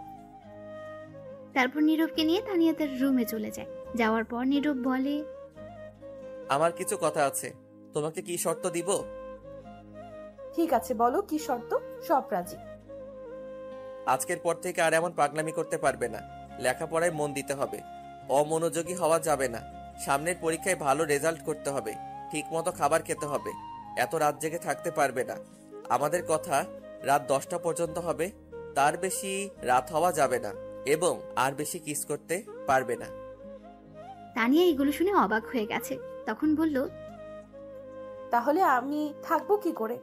তারপর নীরবকে নিয়ে তানিয়া তার রুমে চলে যায়। যাওয়ার পর নীরব বলে, আমার কিছু কথা আছে, তোমাকে কি শর্ত দিব? ঠিক আছে বলো, কি শর্ত? সব রাজি। আজকের পর থেকে আর এমন পাগলামি করতে পারবে না। লেখাপড়ায় মন দিতে হবে, অমনোযোগী হওয়া যাবে না। সামনের পরীক্ষায় ভালো রেজাল্ট করতে হবে, ঠিক মতো খাবার খেতে হবে। এত রাত জেগে থাকতে পারবে না। আমাদের কথা রাত 10টা পর্যন্ত হবে, তার বেশি রাত হওয়া যাবে না। এবং আর বেশি কিস করতে পারবে না। তানিয়া এগুলো শুনে অবাক হয়ে গেছে। তখন বলল, তাহলে আমি থাকবো কি করে?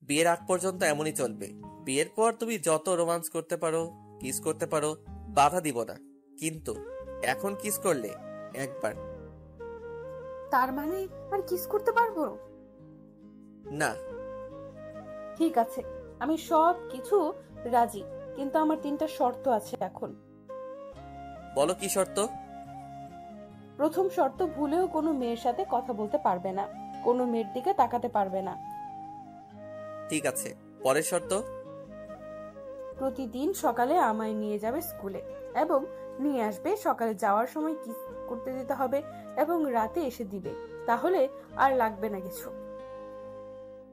বিয়ের আগ পর্যন্ত এমনই চলবে। বিয়ের পর তুমি যত রোমান্স করতে পারো, কিস করতে পারো, বাধা দিব না। কিন্তু এখন কিস করলে একবার। তার মানে আর কিস করতে পারবো না? ঠিক আছে, আমি সব কিছু রাজি, কিন্তু আমার 3টা শর্ত আছে এখন। বলো কি শর্ত? প্রথম শর্ত, ভুলেও কোনো মেয়ের সাথে কথা বলতে পারবে না, কোনো মেয়ের দিকে তাকাতে পারবে না। ঠিক আছে, পরের শর্ত? প্রতিদিন সকালে আমায় নিয়ে যাবে স্কুলে এবং নিয়ে আসবে। সকালে যাওয়ার সময় কিস করতে দিতে হবে এবং রাতে এসে দিবে, তাহলে আর লাগবে না কিছু।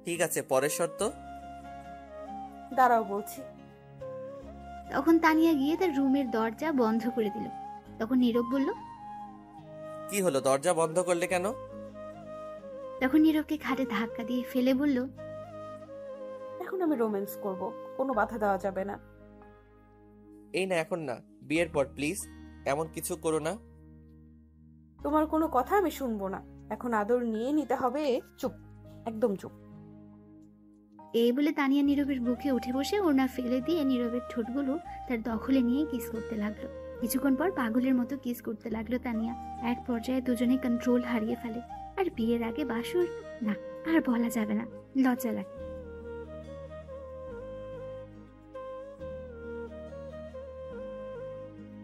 ঠিক আছে, পরের শর্ত? দাঁড়াও বলছি। তখন তানিয়া গিয়ে তার রুমের দরজা বন্ধ করে দিল। তখন নীরব বলল, কি হলো, দরজা বন্ধ করলে কেন? তখন নীরবকে খাটে ধাক্কা দিয়ে ফেলে বলল, এখন আমি রোম্যান্স করব, কোনো বাধা দেওয়া যাবে না। এই না, এখন না, বিয়ের পর প্লিজ, এমন কিছু করো না। তোমার কোনো কথা আমি শুনবো না, এখন আদর নিয়ে নিতে হবে। চুপ, একদম চুপ। এই বলে তানিয়া নীরবের বুকে উঠে বসে ওড়না ফেলে দিয়ে নীরবের ঠোঁটগুলো তার দখলে নিয়ে কিস করতে লাগলো। কিছুক্ষণ পর পাগলের মতো কিস করতে লাগলো তানিয়া। এক পর্যায়ে দুজনে কন্ট্রোল হারিয়ে ফেলে। আর বিয়ের আগে বাসর না, আর বলা যাবে না, লজ্জা লাগে।